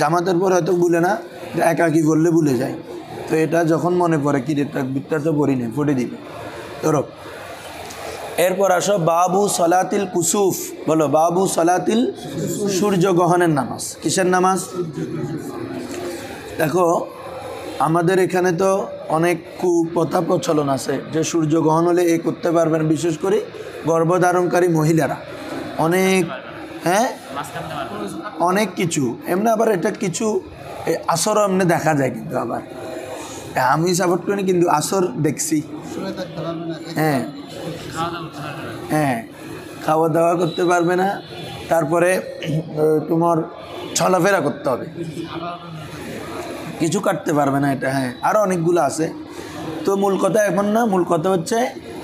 জামাতের পরে হয়তো ভুলে না, একাকি পড়লে ভুলে যায়। তো এটা যখন মনে পড়ে কি তাকবীরটা তো পড়ি না, পড়ে দিবে। ধরো এরপর আসো বাবু সলাতিল কুসুফ। বলো বাবু সলাতিল, সূর্যগ্রহণের নামাজ। কিসের নামাজ? দেখো আমাদের এখানে তো অনেক কুপ্রথা প্রচলন আছে যে সূর্যগ্রহণ হলে এই করতে পারবেন, বিশেষ করে গর্ভধারণকারী মহিলারা অনেক, হ্যাঁ অনেক কিছু এমনি। আবার এটা কিছু আসরও এমনি দেখা যায়, কিন্তু আবার আমি সাপোর্ট করি, কিন্তু আসর দেখছি। হ্যাঁ হ্যাঁ, খাওয়া দাওয়া করতে পারবে না। তারপরে তোমার চলাফেরা করতে হবে, কিছু কাটতে পারবে না এটা। হ্যাঁ, আরও অনেকগুলো আছে। তো মূল কথা এখন না, মূল কথা হচ্ছে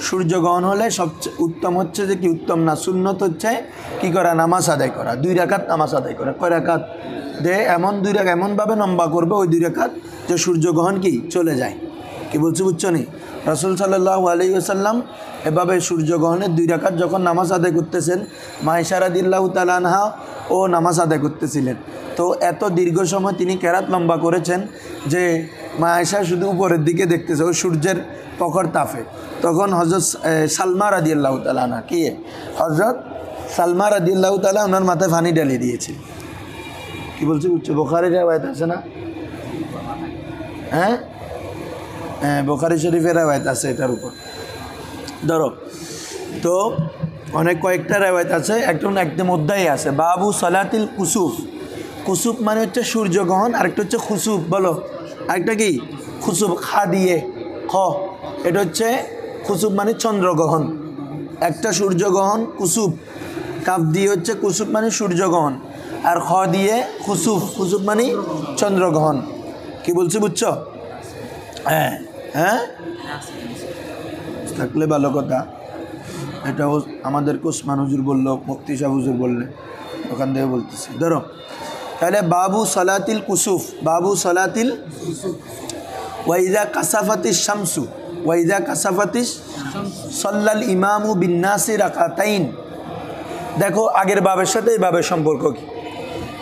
সূর্যগ্রহণ হলে সবচেয়ে উত্তম হচ্ছে যে কি, উত্তম না সুন্নত হচ্ছে কি করা, নামাজ আদায় করা, 2 রাকাত নামাজ আদায় করা। কয় রাকাত দে, এমন 2 রাকাত এমনভাবে লম্বা করবে ওই 2 রাকাত যে সূর্যগ্রহণ কি চলে যায়। কি বলছি বুঝছো নি? রাসূল সাল্লাল্লাহু আলাইহি ওয়াসাল্লাম এভাবে সূর্যগ্রহণের 2 রাকাত যখন নামাজ আদায় করতেছেন, মা আয়েশা রাদিয়াল্লাহু তাআলা আনহা ও নামাজ আদায় করতেছিলেন। তো এত দীর্ঘ সময় তিনি কেরাত লম্বা করেছেন যে মা আয়েশা শুধু উপরের দিকে দেখতেছে ওই সূর্যের প্রখর তাপে। তখন হযরত সালমা রাদিয়াল্লাহু তাআলা আনহা কি হযরত সালমা রাদিয়াল্লাহু তাআলা ওনার মাথায় পানি ঢালিয়ে দিয়েছে। কি বলছি বুঝছো? বুখারীর riwayat আছে না? হ্যাঁ হ্যাঁ, বুখারী শরীফের riwayat আছে এটার উপর। ধরো তো অনেক কয়েকটা riwayat আছে, একদম অধ্যায় আছে বাবু সালাতিল কুসুফ। কুসুফ মানে হচ্ছে সূর্যগ্রহণ, আরেকটা হচ্ছে খুসুফ। বলো আরেকটা কি? খুসুফ, খা দিয়ে খ, এটা হচ্ছে খুসুফ মানে চন্দ্রগ্রহণ। একটা সূর্যগ্রহণ কুসুফ, কাফ দিয়ে হচ্ছে কুসুফ মানে সূর্যগ্রহণ, আর খ দিয়ে খুসুফ, খুসুফ মানে চন্দ্রগ্রহণ। কি বলছি বুঝছো? হ্যাঁ হ্যাঁ, থাকলে ভালো কথা। এটা আমাদের ওসমান হুজুর বললো, মুফতি সাহেব হুজুর বললে, ওখান থেকে বলতেছি। ধরো তাহলে বাবু সালাতিল কুসুফ, বাবু সালাতিল ওয়াইদা কাসাফাতিস শামসু, ওয়াইদা কাসাফাতিস সাল্লাল ইমামু বিন্নাসি রাকাতাইন। দেখো আগের বাবের সাথে এই বাবের সম্পর্ক কি,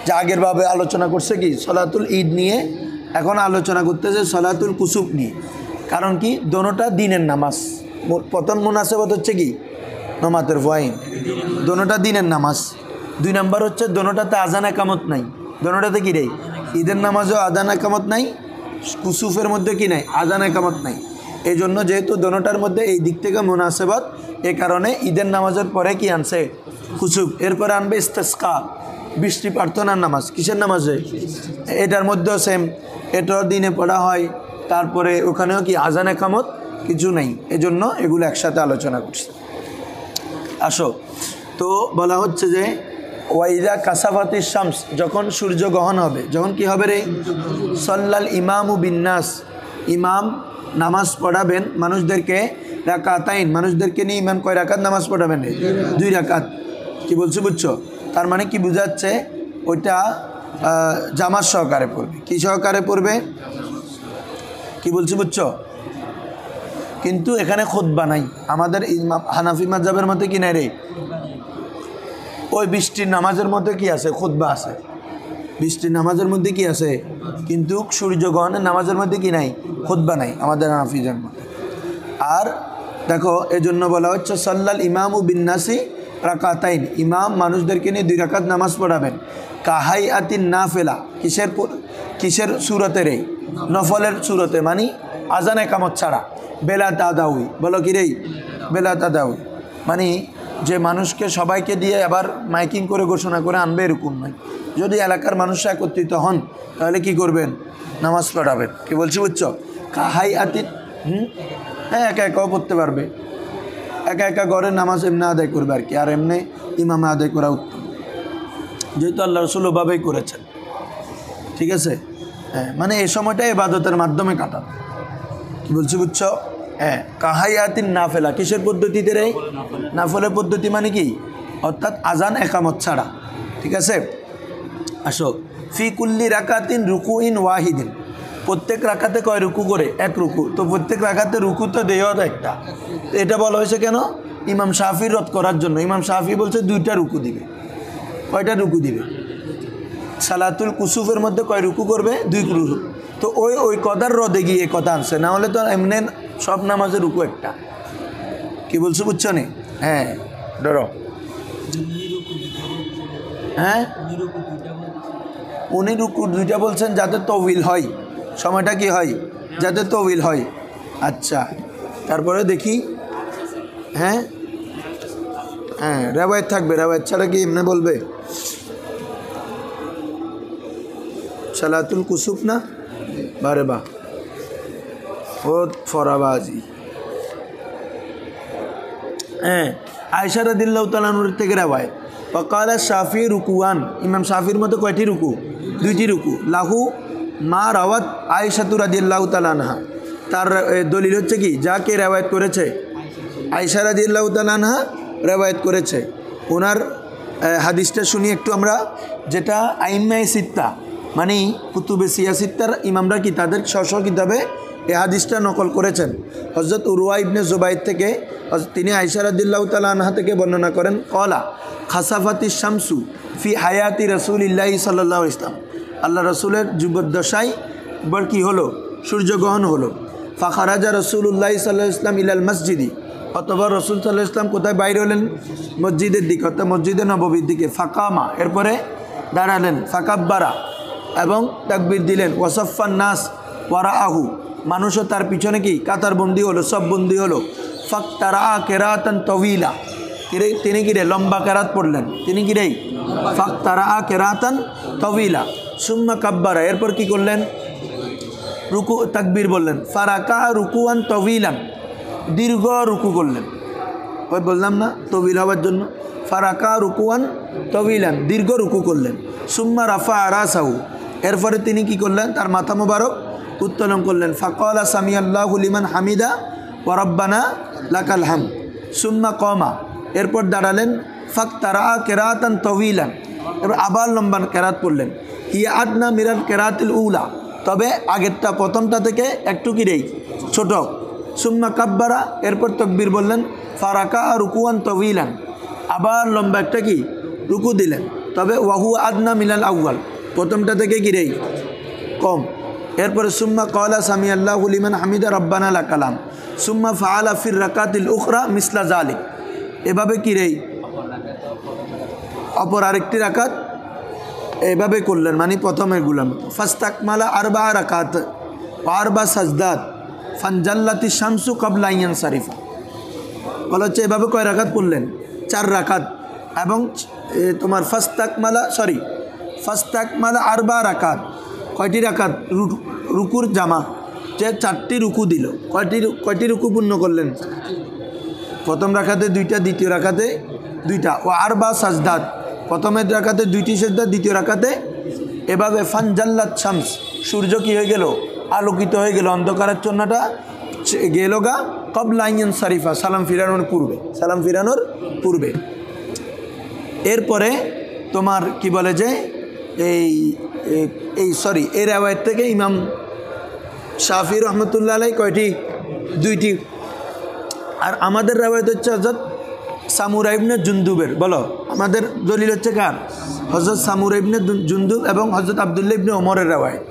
যে আগের বাবে আলোচনা করছে কি সলাতুল ঈদ নিয়ে, এখন আলোচনা করতেছে সলাতুল কুসুফ নিয়ে। কারণ কি, দোনোটা দিনের নামাজ। প্রথম মুনাসেবত হচ্ছে কি নমাতের ফাইন, দোনোটা দিনের নামাজ। 2 নম্বর হচ্ছে দোনোটাতে আজান একামত নাই। দোনোটাতে কি রে, ঈদের নামাজও আজান একামত নাই, কুসুফের মধ্যে কি নাই, আজান একামত নাই। এই জন্য যেহেতু দোনোটার মধ্যে এই দিক থেকে মুনাসেবত, এ কারণে ঈদের নামাজের পরে কি আনছে, কুসুফ। এরপরে আনবে ইস্তেসকা, বৃষ্টি প্রার্থনার নামাজ। কিসের নামাজে? এটার মধ্যেও সেম, এটাও দিনে পড়া হয়। তারপরে ওখানেও কি আজান একামত কিছু নেই, এজন্য এগুলো একসাথে আলোচনা করছে। আসো তো বলা হচ্ছে যে ওয়াইদা কাসাফাতিস শামস, যখন সূর্যগ্রহণ হবে, যখন কি হবে রে, সাল্লাল ইমামু বিন্নাস, ইমাম নামাজ পড়াবেন মানুষদেরকে, রাকাতাইন, মানুষদেরকে নিয়ে ইমাম কয় রাকাত নামাজ পড়াবেন? 2 রাকাত। কি বলছো বুঝছো? তার মানে কি বোঝাচ্ছে, ওইটা জামাত সহকারে পড়বে। কি সহকারে পড়বে? কি বলছি বুঝছো? কিন্তু এখানে খুতবা নাই। আমাদের হানাফি মাযহাবের মধ্যে কি নাই রে, ওই বৃষ্টির নামাজের মধ্যে কি আছে, খুতবা আছে। বৃষ্টির নামাজের মধ্যে কি আছে, কিন্তু সূর্যগ্রহণের নামাজের মধ্যে কি নাই, খুতবা নাই আমাদের হানাফিদের মধ্যে। আর দেখো এজন্য বলা হচ্ছে সাল্লাল ইমামু বিন্নাসি রাকাতাইন, ইমাম মানুষদেরকে নিয়ে 2 রাকাত নামাজ পড়াবেন। কাহাই আতিন নাফেলা, কিসের সুরতে রে, নফলের সুরতে, মানে আজান একামত ছাড়া। বেলা তাদাউই, বলো কি রে, বেলা তাদাউই মানে যে মানুষকে সবাইকে দিয়ে আবার মাইকিং করে ঘোষণা করে আনবে এরকম নয়। যদি এলাকার মানুষরা একত্রিত হন তাহলে কি করবেন, নামাজ পড়াবেন। কি বলছি বুঝছো? কাহাই আতিন, হ্যাঁ একা একাও পড়তে পারবে, একা একা ঘরের নামাজ এমনি আদায় করবে আর কি। আর এমনি ইমামে আদায় করা উত্তম, যেহেতু আল্লাহ রাসূল ওভাবেই করেছেন। ঠিক আছে, হ্যাঁ, মানে এই সময়টা ইবাদতের মাধ্যমে কাটাবে। কি বলছি বুঝছো? হ্যাঁ, কাহাইয়াতিন নাফেলা, কিসের পদ্ধতিতে রে, নাফলের পদ্ধতি মানে কি, অর্থাৎ আজান একামত ছাড়া। ঠিক আছে, আসো ফি কুল্লি রাকাতিন রুকুইন ওয়াহিদিন, প্রত্যেক রাকাতে কয় রুকু করে, 1 রুকু। তো প্রত্যেক রাকাতে রুকু তো দেওয়া একটা, এটা বলা হয়েছে কেন, ইমাম শাফির রদ করার জন্য। ইমাম শাফি বলছে 2টা রুকু দিবে। কয়টা রুকু দিবে? সালাতুল কুসুফের মধ্যে কয় রুকু করবে, 2 রুকু। তো ওই কথার রদে গিয়ে কথা আনছে, না হলে তো এমনি সব নামাজে রুকু একটা। কি বলছো বুঝছো নি? হ্যাঁ ধরো, হ্যাঁ উনি রুকু 2টা বলছেন যাতে তৌইল হয়, সময়টা কি হয়, যাতে তৌইল হয়। আচ্ছা, তারপরে দেখি, হ্যাঁ হ্যাঁ রেওয়ায়েত থাকবে, রেওয়ায়েত ছাড়া কি এমনি বলবে? সালাতুল কুসুফ না, বারে বাহ, ও ফরাবাজি। হ্যাঁ, আয়েশা রাদিয়াল্লাহু তাআলা আনহার থেকে রেওয়ায়েত, ওয়াকালা শাফি রুকুয়ান, ইমাম শাফির মতো কয়টি রুকু? দুইটি রুকু। লাহু মা রাওয়াত আয়েশাতু রাদিয়াল্লাহু তাআলা আনহা, তার দলিল হচ্ছে কি, যাকে রেওয়ায়ত করেছে আয়েশা রাদিয়াল্লাহু তাআলা আনহা রেওয়ায়ত করেছে। ওনার হাদিসটা শুনি একটু আমরা, যেটা আইম্মায়ে সিত্তা মানে কুতুবে সিয়াসিত্তার ইমামরা কি তাদের স্ব কিতাবে এই হাদিসটা নকল করেছেন। হযরত উরওয়া ইবনে জুবাইর থেকে তিনি আয়েশা রাদিয়াল্লাহু তাআলা আনহা থেকে বর্ণনা করেন, কলা খাসাফাতিশ শামসু ফি হায়াতি রাসূলিল্লাহি সাল্লাল্লাহু আলাইহি ওয়াসাল্লাম, আল্লাহ রসুলের যুবদশায় একবার কী হলো, সূর্যগ্রহণ হলো। ফাখারাজা রসুল্লাহ সাল্লাহ ইসলাম ইলাল মসজিদি, অথবা রসুল সাল্লাহ ইসলাম কোথায় বাইরে হলেন? মসজিদের দিকে, অর্থাৎ মসজিদে নববীর দিকে। ফাকামা, এরপরে দাঁড়ালেন। ফাকাব্বারা, এবং তাকবীর দিলেন। ওয়াসফান নাস ওয়ারা আহু, মানুষও তার পিছনে কি কাতারবন্দি হলো, সব বন্দি হলো। ফাকতারা কেরাতান তবিলা, তিনি কিরে লম্বা কেরাত পড়লেন, তিনি কিরে ফাকতারা কেরাতান তবিলা। সুম্মা কাব্বারা, এরপর কি করলেন? রুকু তাকবীর বললেন। ফারাকা রুকুয়ান তবিলান, দীর্ঘ রুকু করলেন। ওই বললাম না তবিল হওয়ার জন্য, ফারাকা রুকুয়ান তবিলান, দীর্ঘ রুকু করলেন। সুম্মা রাফা আরাসাহু, এরপরে তিনি কি করলেন? তার মাথা মোবারক উত্তোলন করলেন। ফাকালা সামিআল্লাহু লিমান হামিদা ওয়া রাব্বানা লাকাল হামদ। সুম্মা কমা, এরপর দাঁড়ালেন। ফাকতারা কেরাতান তবিলান, এবার আবার লম্বা কেরাত পড়লেন। হিয়া আদনা মিরাল কেরাতিল উলা, তবে আগেরটা প্রথমটা থেকে একটু কিরেই ছোট। সুম্মা কাব্বারা, এরপর তকবীর বললেন। ফারাকা রুকুয়ান তবিলান, আবার লম্বা একটা কি রুকু দিলেন, তবে ওয়াহু আদনা মিলাল আউয়াল, প্রথমটা থেকে কিরেই কম। এরপরে সুম্মা কওলা সামিআল্লাহু লিমান হামিদা রাব্বানা লাকাল হামদ। সুম্মা ফাআলা ফির রাকাতিল উখরা মিসলা যালিক, এভাবে কিরেই অপর আরেকটি রাকাত এভাবে করলেন, মানে প্রথমের গুলাম। ফাস্তাকমালা আরবা রাকাত ওয়া আরবা সাজদাত ফানজাল্লাতি শামসু ক্বাবলা আন সারিফা, বলা হচ্ছে এভাবে কয় রাকাত পড়লেন? 4 রাকাত। এবং তোমার ফাস্তাকমালা আরবা রাকাত, কয়টি রাকাত? রুকুর জামা, যে 4টি রুকু দিল। কয়টি রুকু পূর্ণ করলেন? প্রথম রাকাতে 2টা, দ্বিতীয় রাকাতে 2টা। ও আরবা সাজদাত, প্রথমের রাকাতে 2টি সেজদা, দ্বিতীয় রাকাতে। এভাবে ফানজাল্লাত শামস, সূর্য কি হয়ে গেল? আলোকিত হয়ে গেল, অন্ধকারাচ্ছন্নটা গেল গা। ক্বাবলা আন সারিফা, সালাম ফিরানোর পূর্বে। এরপরে তোমার কি বলে যে এই রেওয়ায়েত থেকে ইমাম শাফি রহমতুল্লাহ আলাইহি কয়টি? 2টি। আর আমাদের রেওয়ায়েত হচ্ছে হযরত সামুরা ইবনে জুনদুবের। বলো, আমাদের দলিল হচ্ছে কার? হযরত সামুরা ইবনে জুনদুব এবং হযরত আব্দুল্লাহ ইবনে ওমরের রেওয়ায়েত।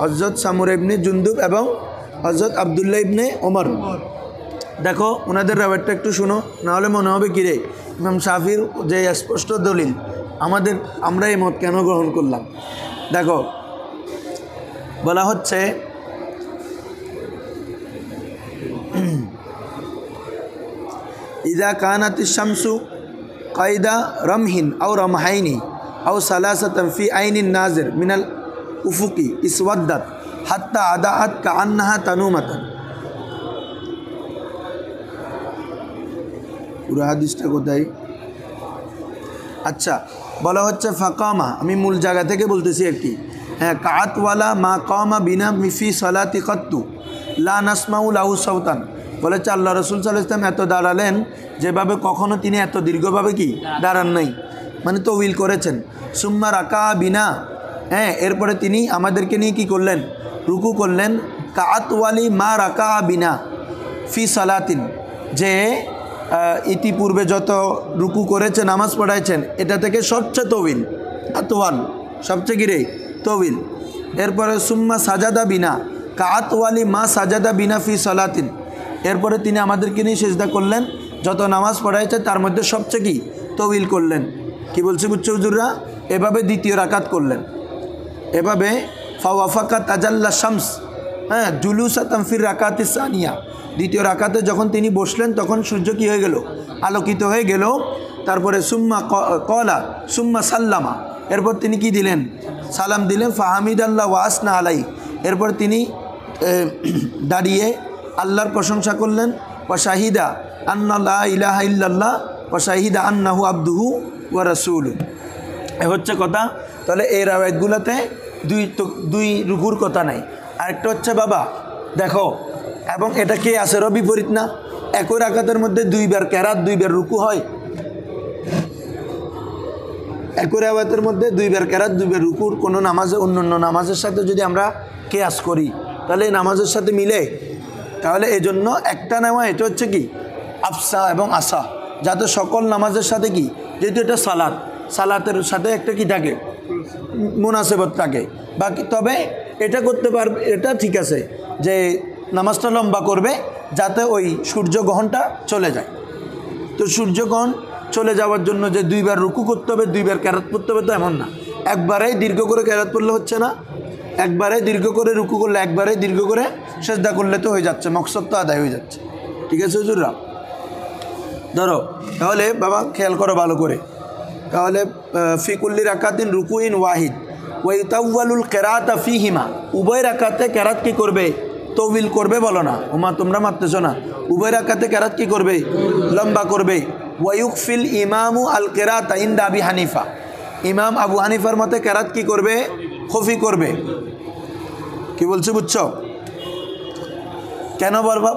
হযরত সামুরা ইবনে জুনদুব এবং হযরত আব্দুল্লাহ ইবনে ওমর। দেখো ওনাদের রেওয়ায়েতটা একটু শুনো, নাহলে মনে হবে কিরে ইমাম শাফির যে স্পষ্ট দলিল, আমরা এই মত কেন গ্রহণ করলাম? দেখো বলা হচ্ছে ইদা কানাতিশ শামসু কায়দা রমহিন আও রমহাইনি আও সালাসাতান ফি আইনিন নাজির মিনাল উফুকি ইসওয়াদ্দাত হাত্তা আদাআত কাআন্নাহা তানুমাতান। পুরো হাদিসটা কোথায়? আচ্ছা, বলা হচ্ছে ফাকামা, আমি মূল জায়গা থেকে বলতেছি একটি। হ্যাঁ, কাআতওয়ালা মা কামা বিনা মিফি সালাতি কাত্তু লা নাসমাউ লাহু সাউতান, বলেছে আল্লাহ রসুল সাল্লাল্লাহু আলাইহি ওয়াসাল্লাম এত দাঁড়ালেন যেভাবে কখনো তিনি এত দীর্ঘভাবে কি দাঁড়ান নাই, মানে তৌইল করেছেন। সুম্মা রাকা বিনা, হ্যাঁ, এরপরে তিনি আমাদেরকে নিয়ে কি করলেন? রুকু করলেন। কাআতওয়ালি মা রাকা বিনা ফি সালাতিন, যে ইতিপূর্বে যত রুকু করেছে, নামাজ পড়াইছেন, এটা থেকে সবচেয়ে তৌইল, আতওয়াল, সবচেয়ে গিরে তৌইল। এরপরে সুম্মা সাজাদা বিনা কাআতওয়ালি মা সাজাদা বিনা ফি সালাতিন, এরপরে তিনি আমাদেরকে নিয়ে সেজদা করলেন, যত নামাজ পড়াইছে তার মধ্যে সবচেয়ে কি তৌইল করলেন। কি বলছে বুঝছো হুজুররা? এভাবে দ্বিতীয় রাকাত করলেন। এভাবে ফাওয়াফাকা তাজাল্লা শামস, হ্যাঁ, জুলুসাতাম ফির রাকাতিস সানিয়া, দ্বিতীয় রাকাতে যখন তিনি বসলেন তখন সূর্য কি হয়ে গেল? আলোকিত হয়ে গেল। তারপরে সুম্মা কলা সুম্মা সাল্লামা, এরপর তিনি কি দিলেন? সালাম দিলেন। ফাহামিদাল্লাহ ওয়া আসনা আলাই, এরপর তিনি দাঁড়িয়ে আল্লাহর প্রশংসা করলেন। ওয়া শাহিদা আন্না লা ইলাহা ইল্লাল্লাহ ওয়া শাহিদা আন্নাহু আবদুহু ওয়া রাসূলু। এ হচ্ছে কথা। তাহলে এই রাওয়ায়াতগুলোতে দুই রুকুর কথা নাই। আরেকটা হচ্ছে বাবা দেখো, এবং এটা কে আসেরও বিপরীত না, একই রাকাতের মধ্যে দুইবার কেরাত দুইবার রুকু হয়, একই রাওয়ায়াতের মধ্যে দুইবার কেরাত দুইবার রুকুর কোনো নামাজে অন্য নামাজের সাথে যদি আমরা কেয়াস করি তাহলে এই নামাজের সাথে মিলে, তাহলে এই জন্য একটা নেওয়া এটা হচ্ছে কি আফসা এবং আসা, যাতে সকল নামাজের সাথে কি, যেহেতু এটা সালাতের সাথে একটা কি থাকে মুনাসেবত থাকে বাকি, তবে এটা করতে পারবে, এটা ঠিক আছে যে নামাজটা লম্বা করবে যাতে ওই সূর্যগ্রহণটা চলে যায়। তো সূর্যগ্রহণ চলে যাওয়ার জন্য যে দুইবার রুকু করতে হবে দুইবার কেরাত পড়তে হবে তো এমন না, একবারেই দীর্ঘ করে কেরাত পড়লে হচ্ছে না, একবারে দীর্ঘ করে রুকু করলে একবারে দীর্ঘ করে সেজদা করলে তো হয়ে যাচ্ছে, মকসদ তো আদায় হয়ে যাচ্ছে। ঠিক আছে হুজুররা, ধরো তাহলে বাবা খেয়াল করো ভালো করে, তাহলে ফিকুল্লি রাকাতিন রুকুইন ওয়াহিদ ওয়াইতাওয়ালুল কেরাত ফিহিমা, উভয় রাকাতে কেরাত কি করবে, তৌবিল করবে, বলো না ওমা তোমরা মারতেছো না, উভয় রাকাতে কেরাত কি করবে, লম্বা করবে। ওয়ায়ুকফিল ইমামু আল কেরাত ইনদা আবি হানিফা, ইমাম আবু হানিফার মতে কেরাত কি করবে, খফি করবে। কি বলছি বুঝছো? কেন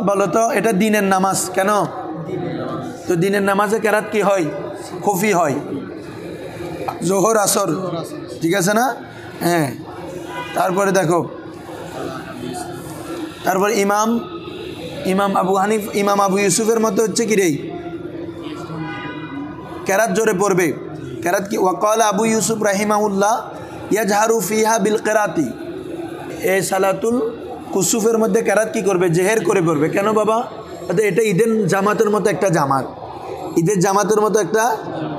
বলো তো, এটা দিনের নামাজ, কেন? তো দিনের নামাজে কেরাত কি হয়, খফি হয়, জোহর আসর, ঠিক আছে না? হ্যাঁ, তারপরে দেখো, তারপর ইমাম আবু ইউসুফের মতো হচ্ছে কি রে, কেরাত জোরে পড়বে, কেরাত কি, ওয়াকালা আবু ইউসুফ রাহিমাহুল্লাহ ইয়াজহারু ফিহা বিল কেরাতি, এই সালাতুল কুসুফের মধ্যে কেরাত কি করবে, জেহের করে পড়বে। কেন বাবা? এটা ঈদের জামাতের মতো একটা জামাত, ঈদের জামাতের মতো একটা,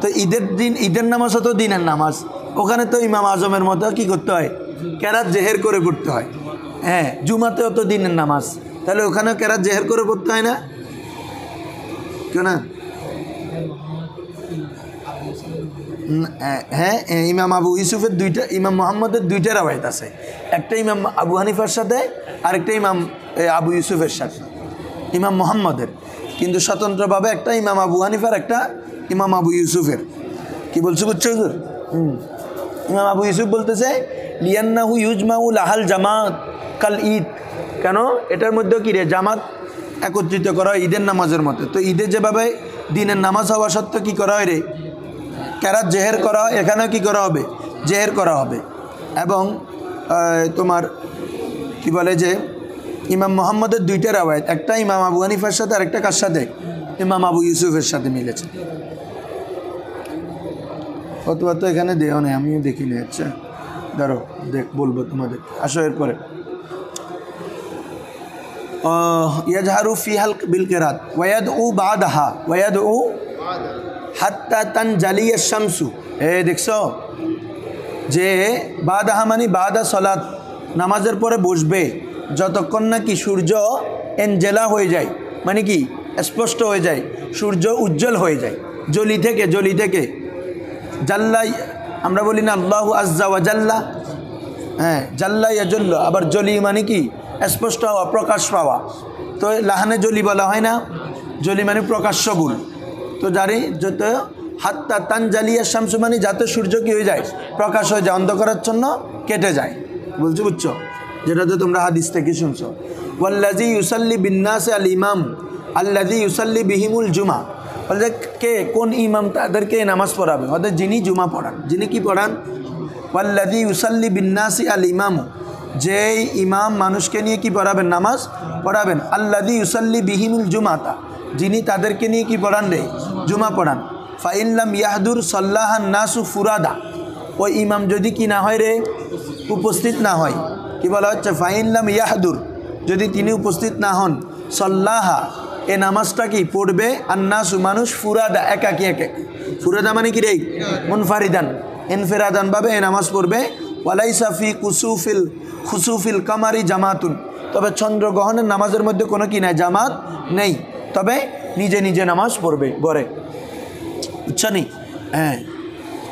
তো ঈদের দিন ঈদের নামাজও তো দিনের নামাজ, ওখানে তো ইমাম আজমের মতো কি করতে হয়, কেরাত জেহের করে পড়তে হয়। হ্যাঁ, জুমাতেও তো দিনের নামাজ, তাহলে ওখানেও কেরাত জেহের করে পড়তে হয় না, কেন না? হ্যাঁ, ইমাম আবু ইউসুফের ইমাম মোহাম্মদের দুইটা রাওয়ায়াত আছে, একটা ইমাম আবু হানিফার সাথে আরেকটা ইমাম আবু ইউসুফের সাথে, ইমাম মোহাম্মদের, কিন্তু স্বতন্ত্রভাবে একটা ইমাম আবু হানিফার, একটা ইমাম আবু ইউসুফের। কি বলছো বুঝছো হুজুর? ইমাম আবু ইউসুফ বলতেছে লিয়ান্নাহু ইউজমাউ লাহাল জামাত কাল ঈদ, কেন এটার মধ্যেও কি রে, জামাত একত্রিত করা হয় ঈদের নামাজের মতো। তো ঈদে যেভাবে দিনের নামাজ হওয়া সত্ত্বেও কী করা হয় রে, কেরাত জেহের করা হয়, এখানেও কী করা হবে, জেহের করা হবে। এবং তোমার কি বলে যে ইমাম মোহাম্মদের দুইটা রাওয়ায়াত, একটা ইমাম আবু হানিফার সাথে আরেকটা কার সাথে, ইমাম আবু ইউসুফের সাথে মিলেছে। অথবা তো এখানে দেও নেই, আমিও দেখিনি। আচ্ছা ধরো বলবো তোমাদের, আসো এরপরে ইয়াজহারু ফিহাল বিল কিরাত ওয়ায়াদউ বাদাহা ওয়ায়াদউ হাত্তা তানজালিয়া শামসু। দেখছো যে বাদাহা মানে বাদা সলাত, নামাজের পরে বসবে যতক্ষণ না কি সূর্য এনজেলা হয়ে যায়, মানে কি স্পষ্ট হয়ে যায়, সূর্য উজ্জ্বল হয়ে যায়, জলি থেকে জাল্লা, আমরা বলি না আল্লাহু আজ্জা ওয়া জাল্লা, হ্যাঁ জাল্লা ইয়াজুল্লা, আবার জলি মানে কি স্পষ্ট হওয়া, প্রকাশ পাওয়া। তো লাহানে জলি বলা হয় না, জলি মানে প্রকাশ্য গুণ। তো জানি যত হাত্তা তানজালিয়া শামসু মানে যাতে সূর্য কি হয়ে যায়, প্রকাশ হয়ে যায়, অন্ধকারাচ্ছন্ন কেটে যায়। বুঝছো যেটা তো তোমরা হাদিস থেকে শুনছো। ওয়াল্লাযী ইউসাল্লি বিন্নাসে আল ইমাম আল্লাযী ইউসাল্লি বিহিমুল জুমা, বলছে কে, কোন ইমাম তাদেরকে নামাজ পড়াবে, ওদের যিনি জুমা পড়ান, যিনি কি পড়ান, ওয়াল্লাযী ইউসাল্লি বিন্নাসি আল ইমাম, যেই ইমাম মানুষকে নিয়ে কি পড়াবেন, নামাজ পড়াবেন, আল্লাযী ইউসাল্লি বিহিমুল জুমাতা, যিনি তাদেরকে নিয়ে কি পড়ান রে, জুমা পড়ান। ফাইন লাম ইয়াহদুর সাল্লাহান নাসু ফুরাদা, ওই ইমাম যদি কি না হয় রে, উপস্থিত না হয়, কি বলা হচ্ছে, ফাইন লাম ইয়াহদুর, যদি তিনি উপস্থিত না হন, সাল্লাহা এ নামাজটা কি পড়বে, আন্নাসু মানুষ, ফুরাদা একাকি, ফুরাদা মানে কি রে, মুনফারিদান ইনফিরাদান ভাবে এ নামাজ পড়বে। ওয়ালাইসা ফি খুসুফিল কামারি জামাতুন, তবে চন্দ্রগ্রহণের নামাজের মধ্যে কোনো কি নাই, জামাত নেই, তবে নিজে নিজে নামাজ পড়বে ঘরে, বুঝছো নি? হ্যাঁ,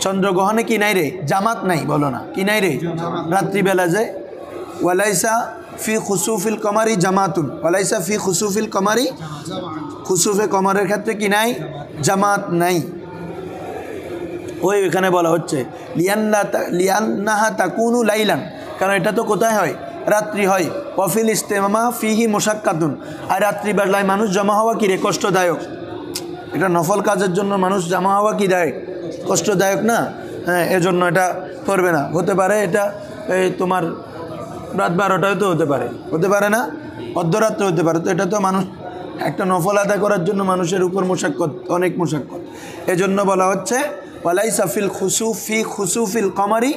চন্দ্রগ্রহণে কি নাই রে, জামাত নাই, বলো না কি নাই রে, রাত্রিবেলা যে ওয়ালাইসা ফি খুসুফিল কমারি জামাতুন, ওয়ালাইসা ফি খুসুফিল কমারি, খুসুফে কমারের ক্ষেত্রে কি নাই, জামাত নাই। ওই এখানে বলা হচ্ছে লিয়ান্নাহা তাকুনু লাইলান, কারণ এটা তো কোথায় হয়, রাত্রি হয়। ওয়াফিল ইস্তেমা ফিহি মুশাক্কাতুন, আর রাত্রিবেলায় মানুষ জমা হওয়া কি রে, কষ্টদায়ক। এটা নফল কাজের জন্য মানুষ জমা হওয়া কি দায়ক, কষ্টদায়ক না? হ্যাঁ, এজন্য এটা করবে না। হতে পারে এটা এই তোমার রাত 12টায় তো হতে পারে না, অর্ধরাত্রে হতে পারে। তো এটা তো মানুষ একটা নফল আদায় করার জন্য মানুষের উপর মুশাক্কত, অনেক মুশাক্কত। এজন্য বলা হচ্ছে ওয়ালাইসা ফিল খুসুফি খুসুফিল কমারি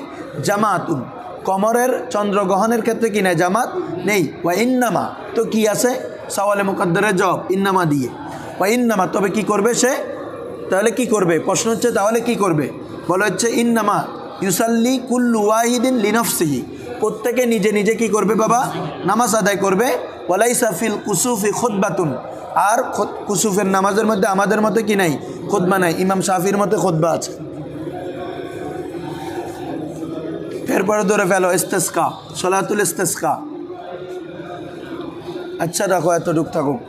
জামাতুন, কমরের চন্দ্রগ্রহণের ক্ষেত্রে কি নেই, জামাত নেই। ওয়া ইন্নামা, তো কি আছে, সওয়ালে মুকদ্দরের জবাব ইন্নামা দিয়ে। ওয়া ইন্নামা, তবে কি করবে সে, তাহলে কি করবে, প্রশ্ন হচ্ছে তাহলে কি করবে। বলা হচ্ছে ইন্নামা ইউসাল্লি কুল্লু ওয়াহিদিন লিনফসিহি, প্রত্যেকে নিজে নিজে কি করবে বাবা, নামাজ আদায় করবে। ওয়ালাইসা ফিল কুসুফি খুতবাতুন, আর কুসুফের নামাজের মধ্যে আমাদের মতে কি নাই, খুতবা নাই। ইমাম শাফির মতে খুতবা আছে। এরপরে ধরে ফেলো ইস্তেসকা, সলাতুল ইস্তেসকা। আচ্ছা রাখো, এতটুক থাকুক।